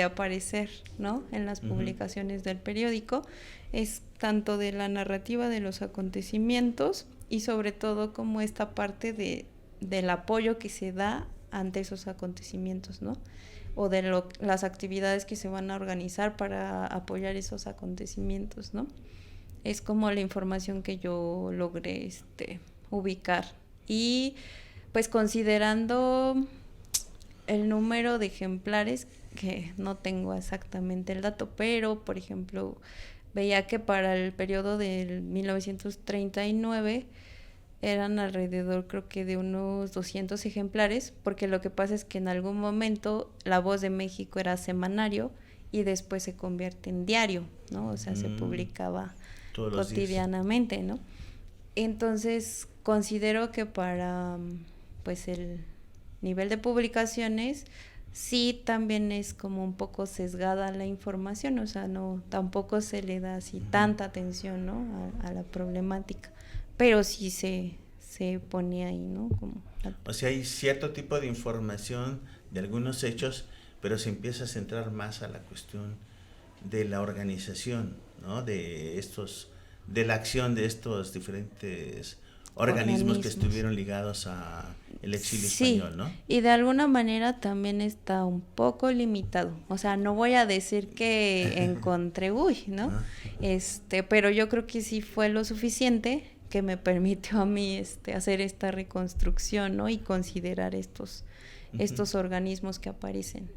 aparecer, ¿no? En las publicaciones del periódico. Es tanto de la narrativa de los acontecimientos y sobre todo como esta parte del apoyo que se da ante esos acontecimientos, ¿no? O de las actividades que se van a organizar para apoyar esos acontecimientos, ¿no? Es como la información que yo logré ubicar. Y pues considerando el número de ejemplares, que no tengo exactamente el dato, pero por ejemplo veía que para el periodo del 1939 eran alrededor, creo que de unos 200 ejemplares, porque lo que pasa es que en algún momento La Voz de México era semanario y después se convierte en diario, ¿no? O sea, se publicaba cotidianamente, ¿no? Entonces, considero que para pues el nivel de publicaciones sí también es como un poco sesgada la información, o sea, no tampoco se le da así tanta atención, ¿no? a la problemática, pero sí se pone ahí, ¿no? O sea, hay cierto tipo de información de algunos hechos, pero se empieza a centrar más a la cuestión de la organización, ¿no? De la acción de estos diferentes organismos que estuvieron ligados a el exilio español, ¿no? Y de alguna manera también está un poco limitado. O sea, no voy a decir que encontré, ¿no? Pero yo creo que sí fue lo suficiente que me permitió a mí hacer esta reconstrucción, ¿no? Y considerar estos organismos que aparecen.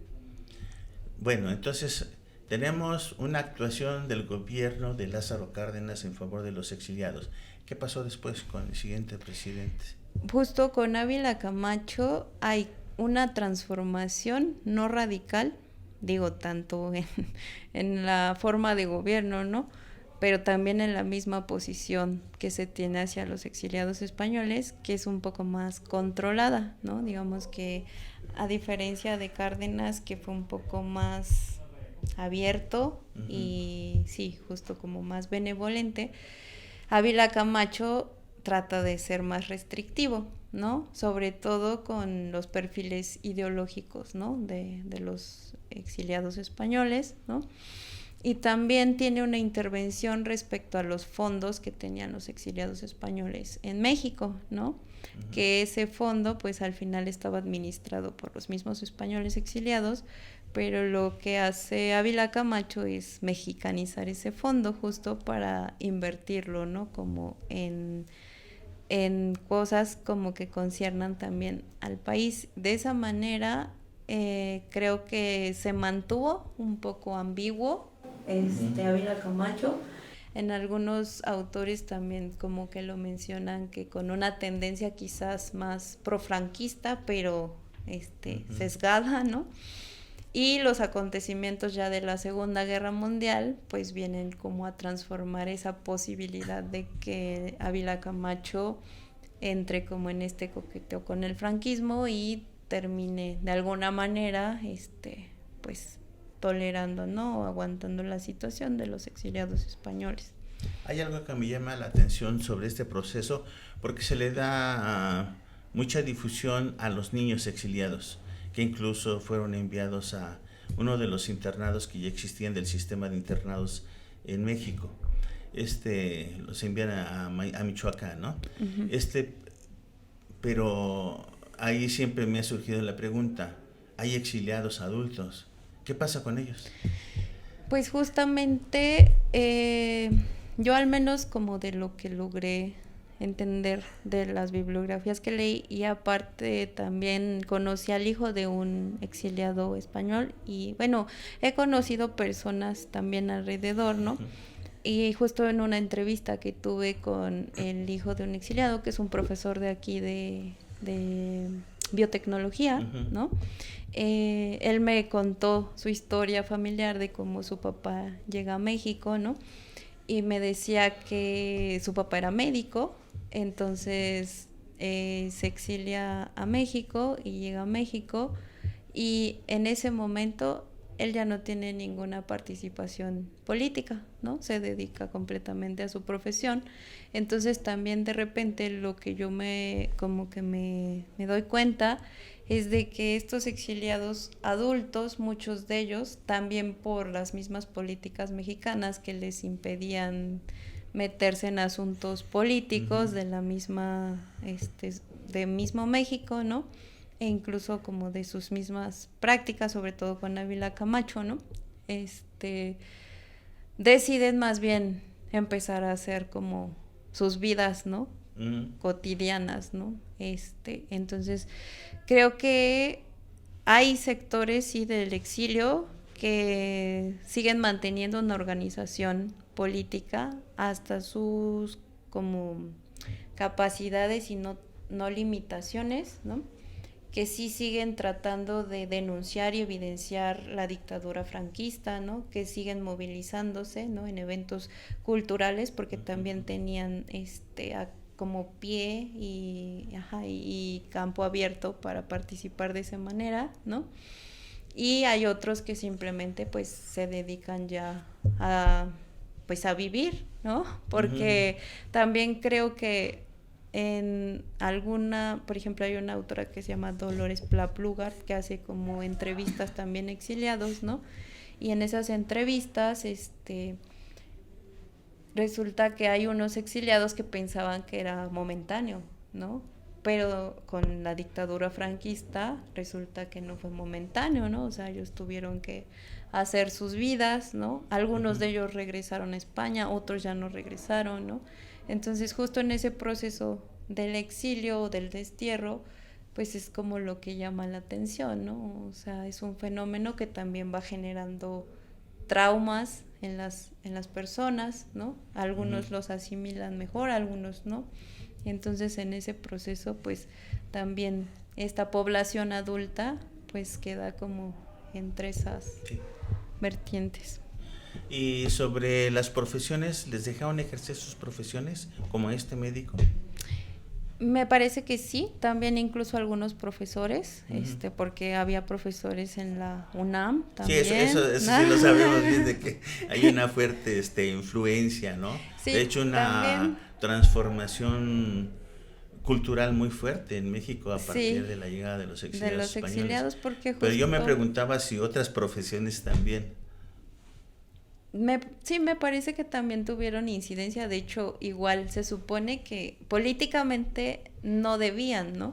Bueno, entonces tenemos una actuación del gobierno de Lázaro Cárdenas en favor de los exiliados. ¿Qué pasó después con el siguiente presidente? Justo con Ávila Camacho hay una transformación no radical, digo, tanto en la forma de gobierno, ¿no? Pero también en la misma posición que se tiene hacia los exiliados españoles, que es un poco más controlada, ¿no? Digamos que a diferencia de Cárdenas, que fue un poco más abierto y sí, justo como más benevolente, Ávila Camacho trata de ser más restrictivo, ¿no? Sobre todo con los perfiles ideológicos, ¿no? De los exiliados españoles, ¿no? Y también tiene una intervención respecto a los fondos que tenían los exiliados españoles en México, ¿no? Que ese fondo, pues al final estaba administrado por los mismos españoles exiliados, pero lo que hace Ávila Camacho es mexicanizar ese fondo justo para invertirlo, ¿no? Como en cosas como que conciernan también al país. De esa manera, creo que se mantuvo un poco ambiguo Ávila Camacho. En algunos autores también como que lo mencionan que con una tendencia quizás más profranquista, pero sesgada, ¿no? Y los acontecimientos ya de la Segunda Guerra Mundial pues vienen como a transformar esa posibilidad de que Ávila Camacho entre como en este coqueteo con el franquismo y termine de alguna manera, pues tolerando, ¿no? O aguantando la situación de los exiliados españoles. Hay algo que me llama la atención sobre este proceso, porque se le da mucha difusión a los niños exiliados, que incluso fueron enviados a uno de los internados que ya existían del sistema de internados en México. Los envían a Michoacán, ¿no? Uh-huh. Pero ahí siempre me ha surgido la pregunta, ¿hay exiliados adultos? ¿Qué pasa con ellos? Pues justamente yo al menos como de lo que logré entender de las bibliografías que leí, y aparte también conocí al hijo de un exiliado español y bueno, he conocido personas también alrededor, ¿no? Uh-huh. Y justo en una entrevista que tuve con el hijo de un exiliado, que es un profesor de aquí de biotecnología, uh-huh, ¿no? Él me contó su historia familiar de cómo su papá llega a México, ¿no? Y me decía que su papá era médico, entonces se exilia a México y llega a México, y en ese momento él ya no tiene ninguna participación política, ¿no? Se dedica completamente a su profesión. Entonces también de repente lo que yo me doy cuenta es de que estos exiliados adultos, muchos de ellos, también por las mismas políticas mexicanas que les impedían meterse en asuntos políticos, uh-huh, de la misma, de mismo México, ¿no? E incluso como de sus mismas prácticas, sobre todo con Ávila Camacho, ¿no? Deciden más bien empezar a hacer como sus vidas, ¿no? Uh-huh. Cotidianas, ¿no? Entonces, creo que hay sectores, sí, del exilio que siguen manteniendo una organización política hasta sus como capacidades y no limitaciones, ¿no? Que sí siguen tratando de denunciar y evidenciar la dictadura franquista, ¿no? Que siguen movilizándose, ¿no? En eventos culturales, porque también tenían como pie y campo abierto para participar de esa manera, ¿no? Y hay otros que simplemente pues se dedican ya a vivir, ¿no? Porque uh-huh, también creo que en alguna, por ejemplo, hay una autora que se llama Dolores Plaplugar, que hace como entrevistas también exiliados, ¿no? Y en esas entrevistas, resulta que hay unos exiliados que pensaban que era momentáneo, ¿no? Pero con la dictadura franquista resulta que no fue momentáneo, ¿no? O sea, ellos tuvieron que hacer sus vidas, ¿no? Algunos uh-huh, de ellos regresaron a España, otros ya no regresaron, ¿no? Entonces, justo en ese proceso del exilio o del destierro, pues es como lo que llama la atención, ¿no? O sea, es un fenómeno que también va generando traumas en las personas, ¿no? Algunos uh-huh, los asimilan mejor, algunos no. Entonces, en ese proceso, pues también esta población adulta, pues queda como entre esas vertientes. Y sobre las profesiones, ¿les dejaron ejercer sus profesiones como médico? Me parece que sí, también incluso algunos profesores, uh-huh, porque había profesores en la UNAM también. Sí, eso sí lo sabemos bien, de que hay una fuerte influencia, ¿no? Sí, de hecho, una también transformación cultural muy fuerte en México a partir de la llegada de los exiliados españoles. De los exiliados, porque justo... Pero yo me preguntaba si otras profesiones también. Sí, me parece que también tuvieron incidencia. De hecho, igual se supone que políticamente no debían, ¿no?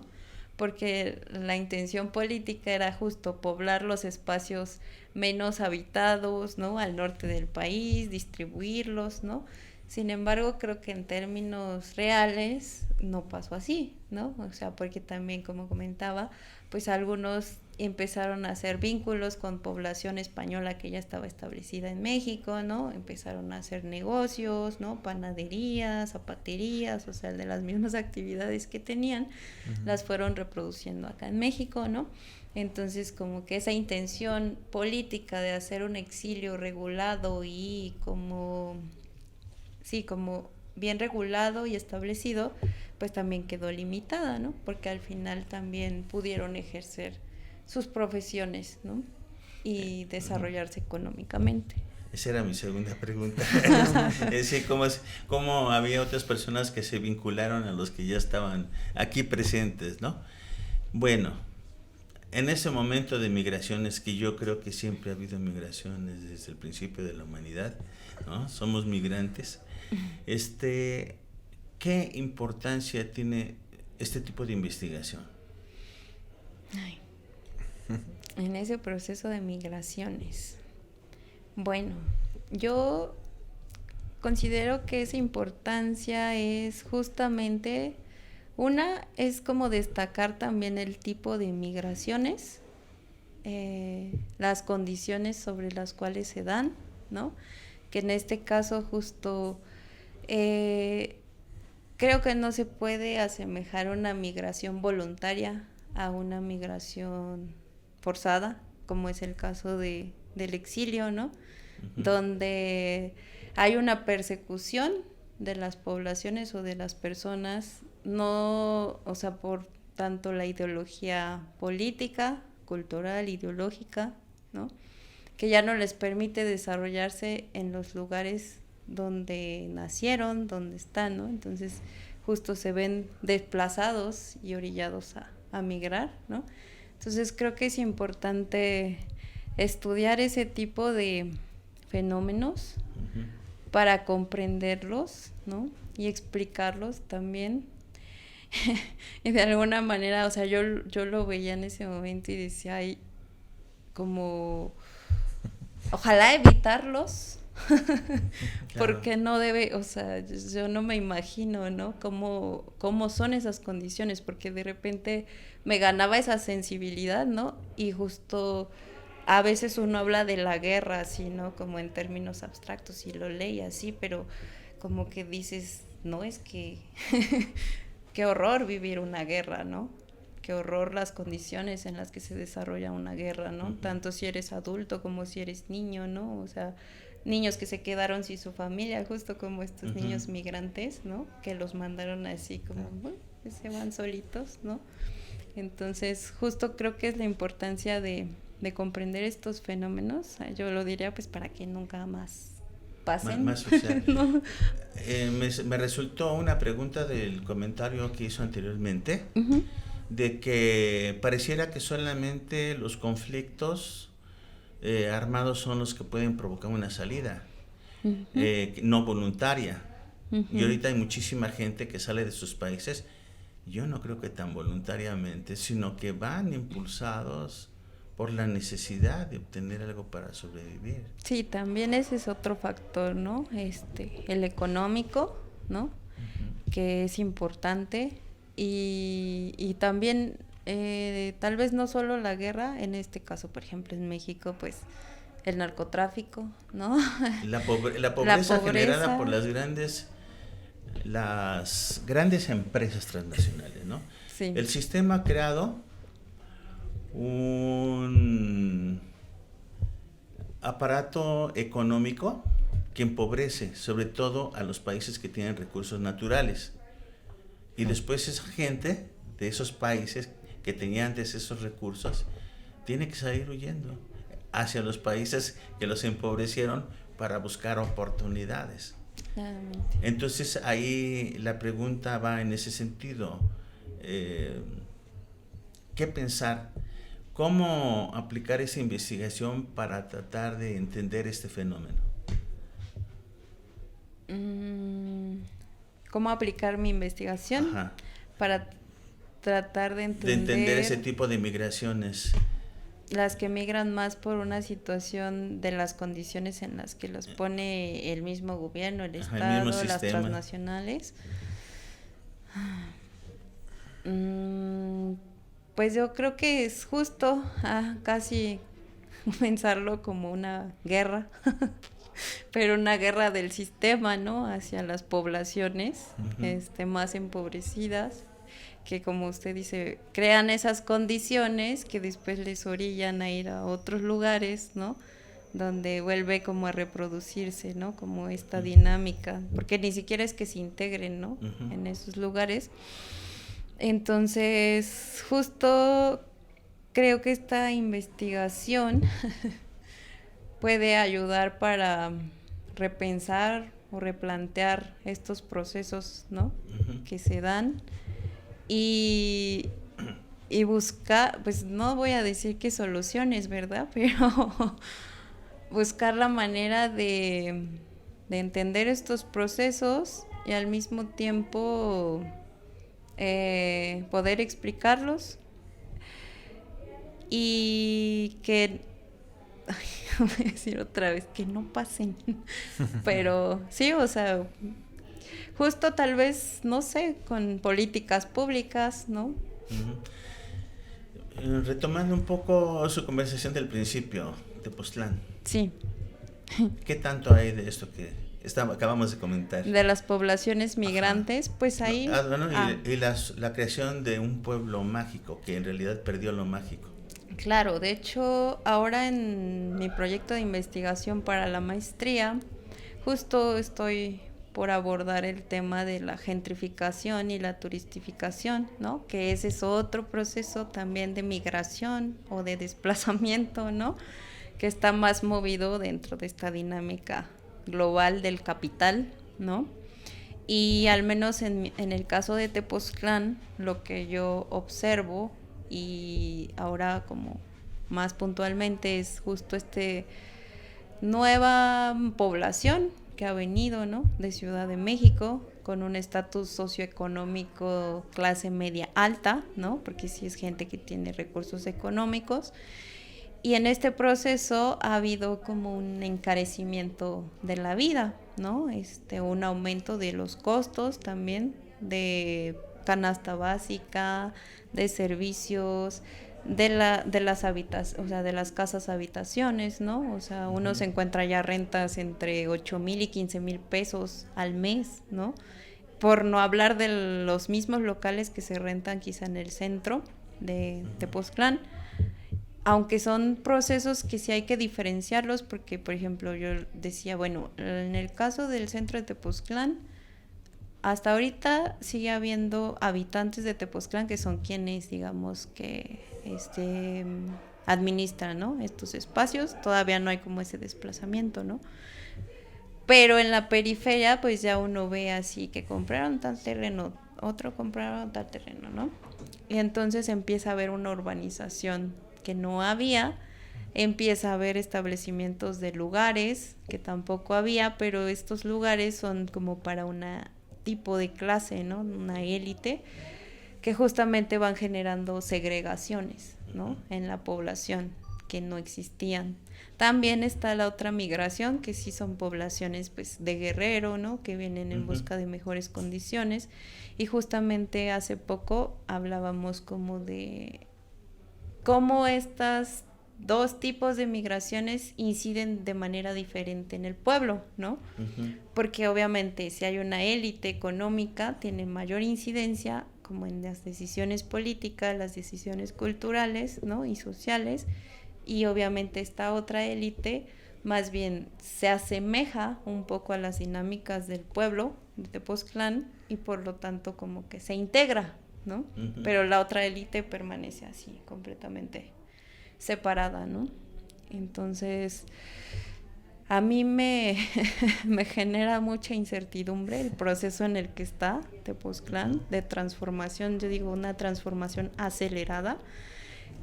Porque la intención política era justo poblar los espacios menos habitados, ¿no? Al norte del país, distribuirlos, ¿no? Sin embargo, creo que en términos reales no pasó así, ¿no? O sea, porque también, como comentaba, pues algunos empezaron a hacer vínculos con población española que ya estaba establecida en México, ¿no? Empezaron a hacer negocios, ¿no? Panaderías, zapaterías, o sea, de las mismas actividades que tenían, uh-huh, las fueron reproduciendo acá en México, ¿no? Entonces, como que esa intención política de hacer un exilio regulado y como bien regulado y establecido, pues también quedó limitada, ¿no? Porque al final también pudieron ejercer sus profesiones, ¿no? Y desarrollarse económicamente. Esa era mi segunda pregunta. Es decir, ¿cómo había otras personas que se vincularon a los que ya estaban aquí presentes, ¿no? Bueno, en ese momento de migraciones, que yo creo que siempre ha habido migraciones desde el principio de la humanidad, ¿no? Somos migrantes. ¿Qué importancia tiene este tipo de investigación? Ay, en ese proceso de migraciones. Bueno, yo considero que esa importancia es justamente, una es como destacar también el tipo de migraciones, las condiciones sobre las cuales se dan, ¿no? Que en este caso justo creo que no se puede asemejar una migración voluntaria a una migración forzada, como es el caso del exilio, ¿no? Uh-huh. Donde hay una persecución de las poblaciones o de las personas, no, o sea, por tanto la ideología política, cultural, ideológica, ¿no? Que ya no les permite desarrollarse en los lugares donde nacieron, donde están, ¿no? Entonces justo se ven desplazados y orillados a migrar, ¿no? Entonces creo que es importante estudiar ese tipo de fenómenos uh-huh. para comprenderlos, ¿no? Y explicarlos también. Y de alguna manera, o sea, yo lo veía en ese momento y decía, ay, como, ojalá evitarlos, porque no debe, o sea, yo no me imagino, ¿no? Cómo son esas condiciones, porque de repente me ganaba esa sensibilidad, ¿no? Y justo a veces uno habla de la guerra así, ¿no? Como en términos abstractos y lo lee así, pero como que dices, no, es que qué horror vivir una guerra, ¿no? Qué horror las condiciones en las que se desarrolla una guerra, ¿no? Uh-huh. Tanto si eres adulto como si eres niño, ¿no? O sea, niños que se quedaron sin su familia, justo como estos uh-huh. niños migrantes, ¿no? Que los mandaron así como, bueno, que se van solitos, ¿no? Entonces, justo creo que es la importancia de comprender estos fenómenos. Yo lo diría pues para que nunca más pasen. Más social. ¿No? Me resultó una pregunta del comentario que hizo anteriormente, uh-huh. de que pareciera que solamente los conflictos armados son los que pueden provocar una salida, uh-huh. No voluntaria. Uh-huh. Y ahorita hay muchísima gente que sale de sus países, yo no creo que tan voluntariamente, sino que van impulsados por la necesidad de obtener algo para sobrevivir. Sí, también ese es otro factor, ¿no? El económico, ¿no? Uh-huh. Que es importante y también tal vez no solo la guerra, en este caso, por ejemplo, en México, pues el narcotráfico, ¿no? La pobreza generada por las grandes empresas transnacionales, ¿no? Sí. El sistema ha creado un aparato económico que empobrece sobre todo a los países que tienen recursos naturales, y después esa gente de esos países que tenían antes esos recursos tiene que salir huyendo hacia los países que los empobrecieron para buscar oportunidades. Claramente. Entonces ahí la pregunta va en ese sentido, ¿qué pensar? ¿Cómo aplicar esa investigación para tratar de entender este fenómeno? ¿Cómo aplicar mi investigación? Ajá. Para tratar de entender ese tipo de migraciones. Las que migran más por una situación de las condiciones en las que los pone el mismo gobierno, el Estado, las transnacionales. Pues yo creo que es justo casi pensarlo como una guerra, pero una guerra del sistema, ¿no? Hacia las poblaciones uh-huh. Más empobrecidas, que como usted dice, crean esas condiciones que después les orillan a ir a otros lugares, ¿no? donde vuelve como a reproducirse, ¿no? Como esta dinámica, porque ni siquiera es que se integren, ¿no? En esos lugares. Entonces, justo creo que esta investigación puede ayudar para repensar o replantear estos procesos, ¿no? Que se dan y buscar, pues no voy a decir que soluciones, ¿verdad? Pero buscar la manera de entender estos procesos y al mismo tiempo poder explicarlos y que, voy a decir otra vez, que no pasen. Pero sí, o sea, justo tal vez, no sé, con políticas públicas, ¿no? Retomando un poco su conversación del principio, Tepoztlán. Sí. ¿Qué tanto hay de esto que acabamos de comentar? De las poblaciones migrantes, pues ahí... Y la creación de un pueblo mágico, que en realidad perdió lo mágico. Claro, de hecho, ahora en mi proyecto de investigación para la maestría, justo estoy por abordar el tema de la gentrificación y la turistificación, ¿no? Que ese es otro proceso también de migración o de desplazamiento, ¿no? Que está más movido dentro de esta dinámica global del capital, ¿no? Y al menos en el caso de Tepoztlán, lo que yo observo y ahora como más puntualmente es justo nueva población que ha venido, ¿no? De Ciudad de México con un estatus socioeconómico clase media alta, ¿no? Porque sí es gente que tiene recursos económicos. Y en este proceso ha habido como un encarecimiento de la vida, ¿no? Un aumento de los costos también, de canasta básica, de servicios, de las casas habitaciones, ¿no? O sea, uno se encuentra ya rentas entre 8,000 y 15,000 pesos al mes, ¿no? Por no hablar de los mismos locales que se rentan quizá en el centro de Tepoztlán. Aunque son procesos que sí hay que diferenciarlos porque, por ejemplo, yo decía, bueno, en el caso del centro de Tepoztlán, hasta ahorita sigue habiendo habitantes de Tepoztlán que son quienes, digamos, que administran, ¿no? Estos espacios. Todavía no hay como ese desplazamiento, ¿no? Pero en la periferia, pues ya uno ve así que compraron tal terreno, otro compraron tal terreno, ¿no? Y entonces empieza a haber una urbanización que no había, empieza a haber establecimientos de lugares que tampoco había, pero estos lugares son como para una tipo de clase, ¿no? Una élite que justamente van generando segregaciones, ¿no? En la población que no existían. También está la otra migración, que sí son poblaciones pues de Guerrero, ¿no? Que vienen en busca de mejores condiciones. Y justamente hace poco hablábamos como de cómo estas dos tipos de migraciones inciden de manera diferente en el pueblo, ¿no? Porque obviamente si hay una élite económica tiene mayor incidencia como en las decisiones políticas, las decisiones culturales, ¿no? Y sociales, y obviamente esta otra élite más bien se asemeja un poco a las dinámicas del pueblo de Tepoztlán y por lo tanto como que se integra, ¿no? Pero la otra élite permanece así, completamente separada, ¿no? Entonces, a mí me genera mucha incertidumbre el proceso en el que está Tepoztlán de transformación, yo digo una transformación acelerada,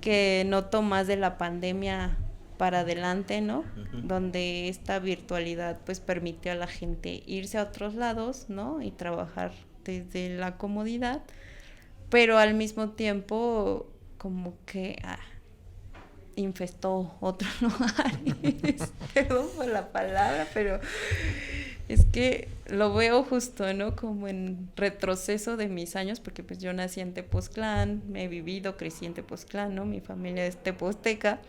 que noto más de la pandemia para adelante, ¿no? Donde esta virtualidad pues permitió a la gente irse a otros lados, ¿no? Y trabajar desde la comodidad, pero al mismo tiempo como que infestó otros lugares. Perdón por la palabra, pero es que lo veo justo, ¿no? Como en retroceso de mis años, porque pues yo nací en Tepoztlán, me he vivido, crecí en Tepoztlán, ¿no? Mi familia es tepozteca.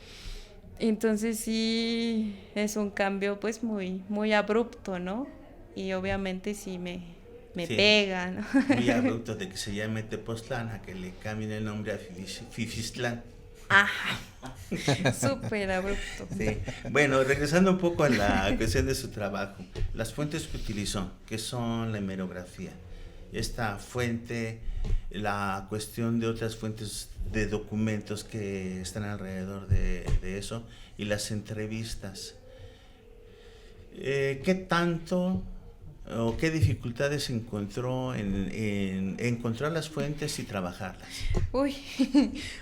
Entonces sí es un cambio pues muy, muy abrupto, ¿no? Y obviamente sí me sí, pega, ¿no? Muy abrupto de que se llame Tepoztlán a que le cambien el nombre a Fifistlán. Ajá. Súper abrupto. Sí. Bueno, regresando un poco a la cuestión de su trabajo, las fuentes que utilizó, que son la hemerografía, esta fuente, la cuestión de otras fuentes de documentos que están alrededor de eso, y las entrevistas. ¿Qué tanto o qué dificultades encontró en encontrar las fuentes y trabajarlas? Uy,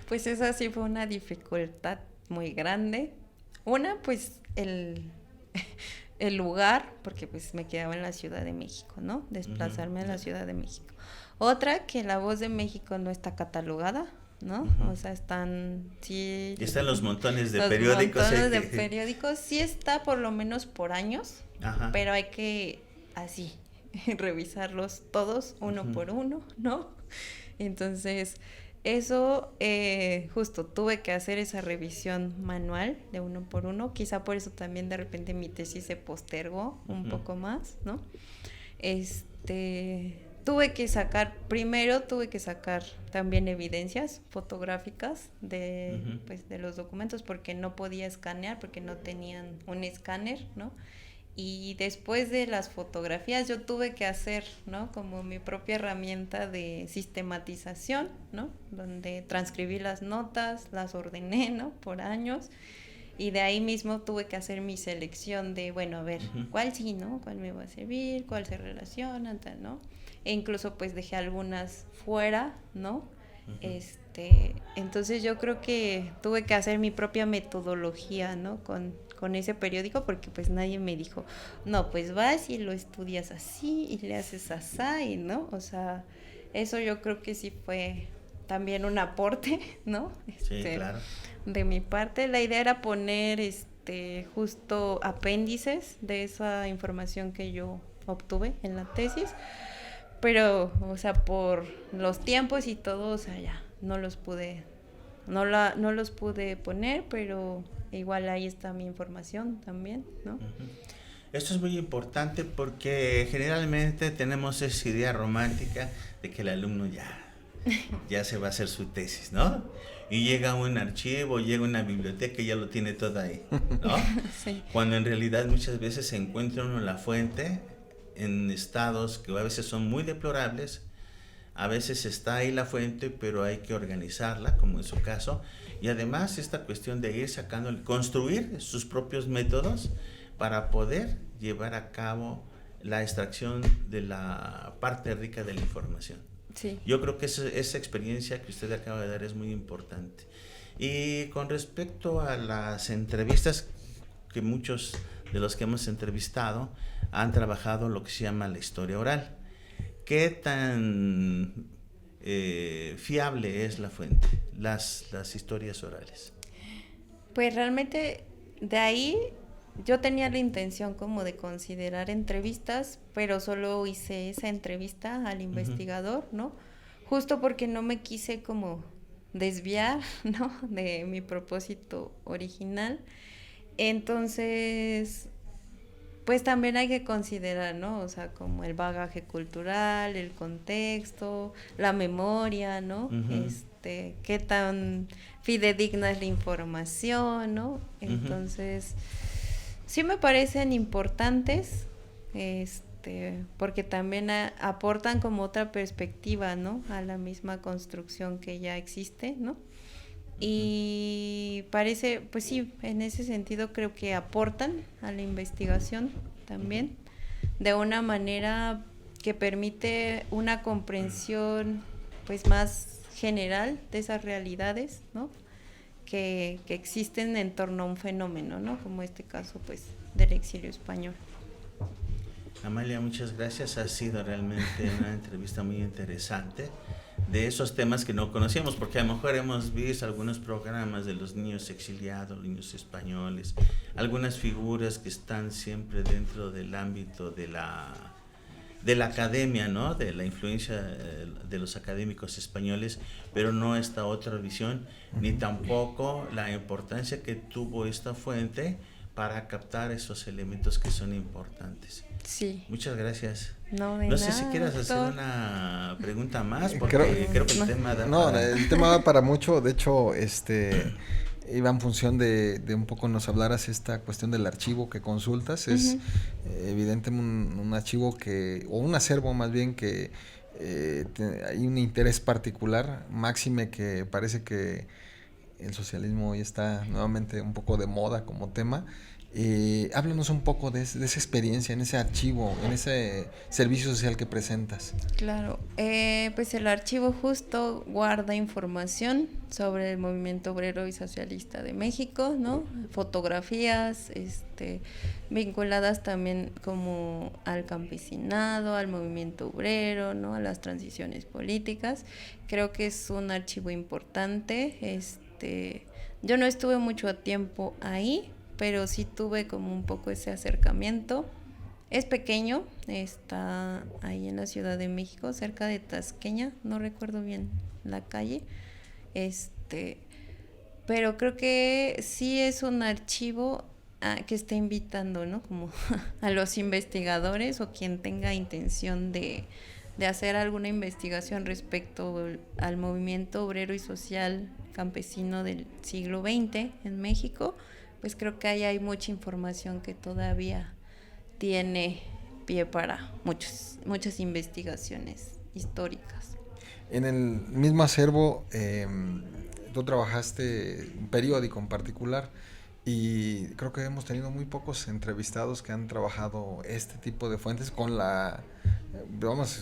pues esa sí fue una dificultad muy grande. Una, pues el lugar, porque pues me quedaba en la Ciudad de México, ¿no? Desplazarme a la Ciudad de México. Otra, que La Voz de México no está catalogada, ¿no? O sea, sí... Y están los montones de los periódicos. montones de periódicos, sí está por lo menos por años, Ajá. pero hay que, así, revisarlos todos, uno por uno, ¿no? Entonces, eso, justo, tuve que hacer esa revisión manual de uno por uno, quizá por eso también de repente mi tesis se postergó un poco más, ¿no? Tuve que sacar también evidencias fotográficas pues, de los documentos, porque no podía escanear, porque no tenían un escáner, ¿no? Y después de las fotografías yo tuve que hacer, ¿no? Como mi propia herramienta de sistematización, ¿no? Donde transcribí las notas, las ordené, ¿no? Por años. Y de ahí mismo tuve que hacer mi selección de, bueno, a ver, ¿cuál sí, no? ¿Cuál me va a servir? ¿Cuál se relaciona? Tal, ¿no? E incluso pues dejé algunas fuera, ¿no? Entonces yo creo que tuve que hacer mi propia metodología, ¿no? Con ese periódico, porque pues nadie me dijo, no, pues vas y lo estudias así y le haces así, ¿no? O sea, eso yo creo que sí fue también un aporte, ¿no? Sí, claro. De mi parte. La idea era poner justo apéndices de esa información que yo obtuve en la tesis, pero, o sea, por los tiempos y todo, o sea, ya no los pude poner, pero igual ahí está mi información también, ¿no? Esto es muy importante porque generalmente tenemos esa idea romántica de que el alumno ya se va a hacer su tesis, ¿no? Y llega a un archivo, llega a una biblioteca y ya lo tiene todo ahí, ¿no? Sí. Cuando en realidad muchas veces se encuentra uno la fuente en estados que a veces son muy deplorables. A veces está ahí la fuente, pero hay que organizarla, como en su caso. Y además esta cuestión de ir sacando, construir sus propios métodos para poder llevar a cabo la extracción de la parte rica de la información. Sí. Yo creo que esa experiencia que usted acaba de dar es muy importante. Y con respecto a las entrevistas, que muchos de los que hemos entrevistado han trabajado lo que se llama la historia oral. ¿Qué tan fiable es la fuente, las historias orales? Pues realmente de ahí yo tenía la intención como de considerar entrevistas, pero solo hice esa entrevista al investigador, ¿no? Justo porque no me quise como desviar, ¿no? De mi propósito original. Entonces, pues también hay que considerar, ¿no? O sea, como el bagaje cultural, el contexto, la memoria, ¿no? Qué tan fidedigna es la información, ¿no? Entonces, sí me parecen importantes, porque también aportan como otra perspectiva, ¿no? A la misma construcción que ya existe, ¿no? Y parece, pues sí, en ese sentido creo que aportan a la investigación también, de una manera que permite una comprensión pues más general de esas realidades, ¿no? Que existen en torno a un fenómeno, ¿no? Como este caso pues del exilio español. Amalia, muchas gracias. Ha sido realmente una entrevista muy interesante de esos temas que no conocíamos, porque a lo mejor hemos visto algunos programas de los niños exiliados, niños españoles, algunas figuras que están siempre dentro del ámbito de la academia, ¿no? De la influencia de los académicos españoles, pero no esta otra visión, ni tampoco la importancia que tuvo esta fuente para captar esos elementos que son importantes. Sí. Muchas gracias. No, de No sé nada, si quieras hacer doctor. una pregunta más, porque creo que el no. tema da No, para- el tema va para mucho. De hecho, iba en función de un poco nos hablaras esta cuestión del archivo que consultas. Es Ujú. evidente un archivo o un acervo más bien que hay un interés particular, máxime que parece que el socialismo hoy está nuevamente un poco de moda como tema. Háblanos un poco de esa experiencia, en ese archivo, en ese servicio social que presentas. Claro, pues el archivo justo guarda información sobre el movimiento obrero y socialista de México, ¿no? Fotografías, vinculadas también como al campesinado, al movimiento obrero, ¿no? A las transiciones políticas. Creo que es un archivo importante. Yo no estuve mucho tiempo ahí, pero sí tuve como un poco ese acercamiento. Es pequeño, está ahí en la Ciudad de México, cerca de Tasqueña, no recuerdo bien la calle, pero creo que sí es un archivo que está invitando, ¿no? Como a los investigadores o quien tenga intención de hacer alguna investigación respecto al movimiento obrero y social campesino del siglo XX en México, pues creo que ahí hay mucha información que todavía tiene pie para muchas investigaciones históricas. En el mismo acervo, tú trabajaste un periódico en particular y creo que hemos tenido muy pocos entrevistados que han trabajado este tipo de fuentes con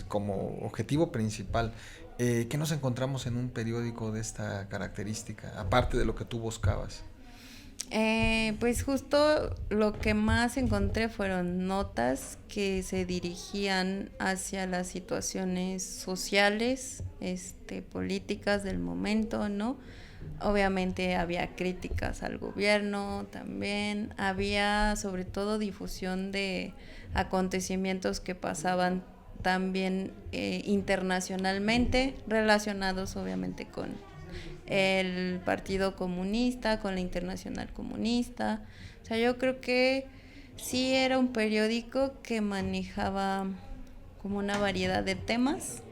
como objetivo principal. ¿Qué nos encontramos en un periódico de esta característica, aparte de lo que tú buscabas? Pues justo lo que más encontré fueron notas que se dirigían hacia las situaciones sociales, políticas del momento, ¿no? Obviamente había críticas al gobierno también, había sobre todo difusión de acontecimientos que pasaban también internacionalmente, relacionados obviamente con el Partido Comunista, con la Internacional Comunista. O sea, yo creo que sí era un periódico que manejaba como una variedad de temas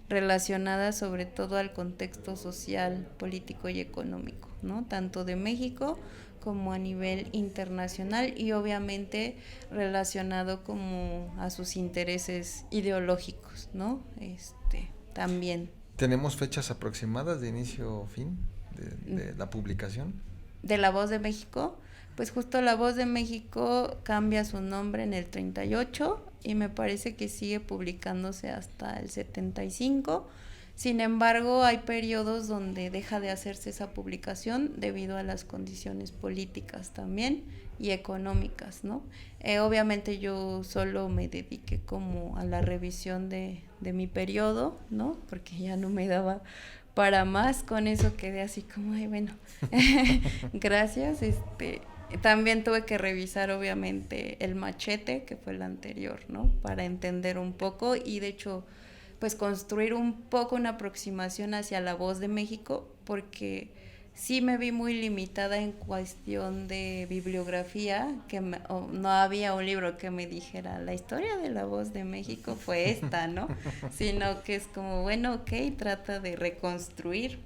relacionadas sobre todo al contexto social, político y económico, ¿no? Tanto de México como a nivel internacional y obviamente relacionado como a sus intereses ideológicos, ¿no? También. ¿Tenemos fechas aproximadas de inicio o fin de la publicación? De La Voz de México, pues justo La Voz de México cambia su nombre en el 38 y me parece que sigue publicándose hasta el 75. Sin embargo, hay periodos donde deja de hacerse esa publicación debido a las condiciones políticas también y económicas, ¿no? Obviamente yo solo me dediqué como a la revisión de mi periodo, ¿no? Porque ya no me daba para más, con eso quedé así como, ay, bueno, gracias. También tuve que revisar obviamente el Machete, que fue el anterior, ¿no? Para entender un poco y de hecho pues construir un poco una aproximación hacia La Voz de México, porque sí me vi muy limitada en cuestión de bibliografía, no había un libro que me dijera la historia de La Voz de México fue esta, ¿no? Sino que es como, bueno, ok, trata de reconstruir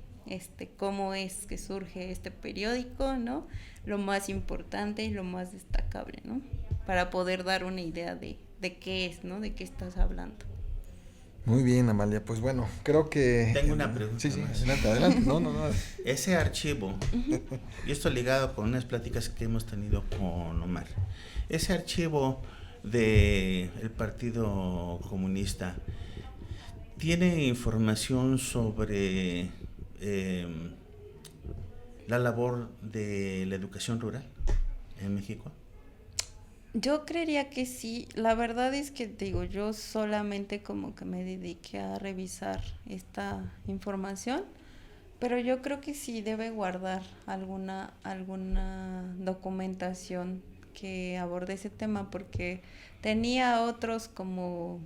cómo es que surge este periódico, ¿no? Lo más importante y lo más destacable, ¿no? Para poder dar una idea de qué es, ¿no? De qué estás hablando. Muy bien, Amalia. Pues bueno, creo que... Tengo una pregunta Sí, más. adelante. No. Ese archivo, y esto ligado con unas pláticas que hemos tenido con Omar, ese archivo del Partido Comunista, ¿tiene información sobre la labor de la educación rural en México? Yo creería que sí. La verdad es que digo, yo solamente como que me dediqué a revisar esta información, pero yo creo que sí debe guardar alguna documentación que aborde ese tema, porque tenía otros como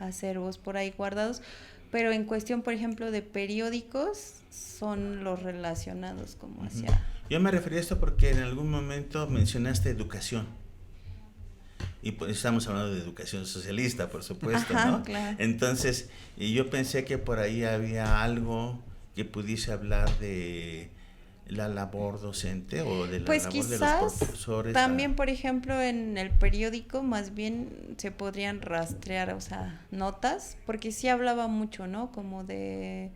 acervos por ahí guardados, pero en cuestión, por ejemplo, de periódicos, son los relacionados como hacia... Yo me refería a esto porque en algún momento mencionaste educación. Y pues estamos hablando de educación socialista, por supuesto, Ajá, ¿no? claro. Entonces, y yo pensé que por ahí había algo que pudiese hablar de la labor docente o de la Pues labor de los quizás profesores. también, por ejemplo, en el periódico más bien se podrían rastrear, o sea, notas, porque sí hablaba mucho, ¿no? Como de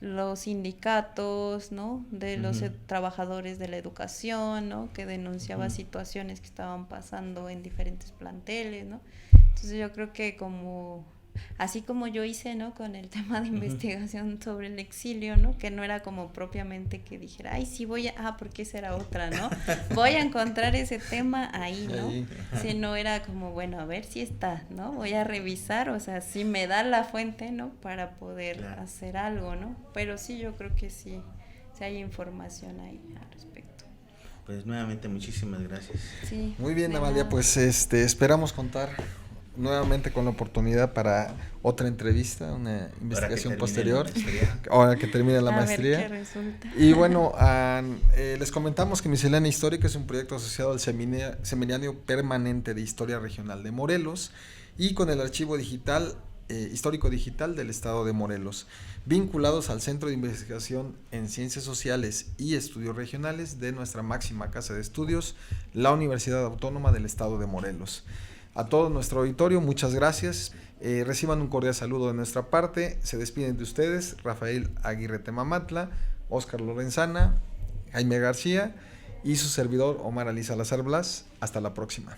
los sindicatos, ¿no? De los Ujú. trabajadores de la educación, ¿no? Que denunciaba Ujú. situaciones que estaban pasando en diferentes planteles, ¿no? Entonces yo creo que como, así como yo hice, ¿no? Con el tema de Ujú. investigación sobre el exilio, ¿no? Que no era como propiamente que dijera, ay, sí voy a, porque esa era otra, ¿no? Voy a encontrar ese tema ahí, ¿no? Ahí. Sino era como, bueno, a ver si está, ¿no? Voy a revisar, o sea, si me da la fuente, ¿no? Para poder Claro. hacer algo, ¿no? Pero sí, yo creo que sí hay información ahí al respecto. Pues nuevamente muchísimas gracias. Sí. Muy bien, de Amalia, nada. pues esperamos contar nuevamente con la oportunidad para otra entrevista, una investigación termine posterior, la maestría. ahora que termine la A ver maestría. qué resulta. Y bueno, les comentamos que Miscelánea Histórica es un proyecto asociado al Seminario Permanente de Historia Regional de Morelos y con el archivo digital, histórico digital del Estado de Morelos, vinculados al Centro de Investigación en Ciencias Sociales y Estudios Regionales de nuestra máxima casa de estudios, la Universidad Autónoma del Estado de Morelos. A todo nuestro auditorio, muchas gracias. Reciban un cordial saludo de nuestra parte. Se despiden de ustedes Rafael Aguirre Temamatla, Óscar Lorenzana, Jaime García y su servidor Omar Ali Salazar Blas. Hasta la próxima.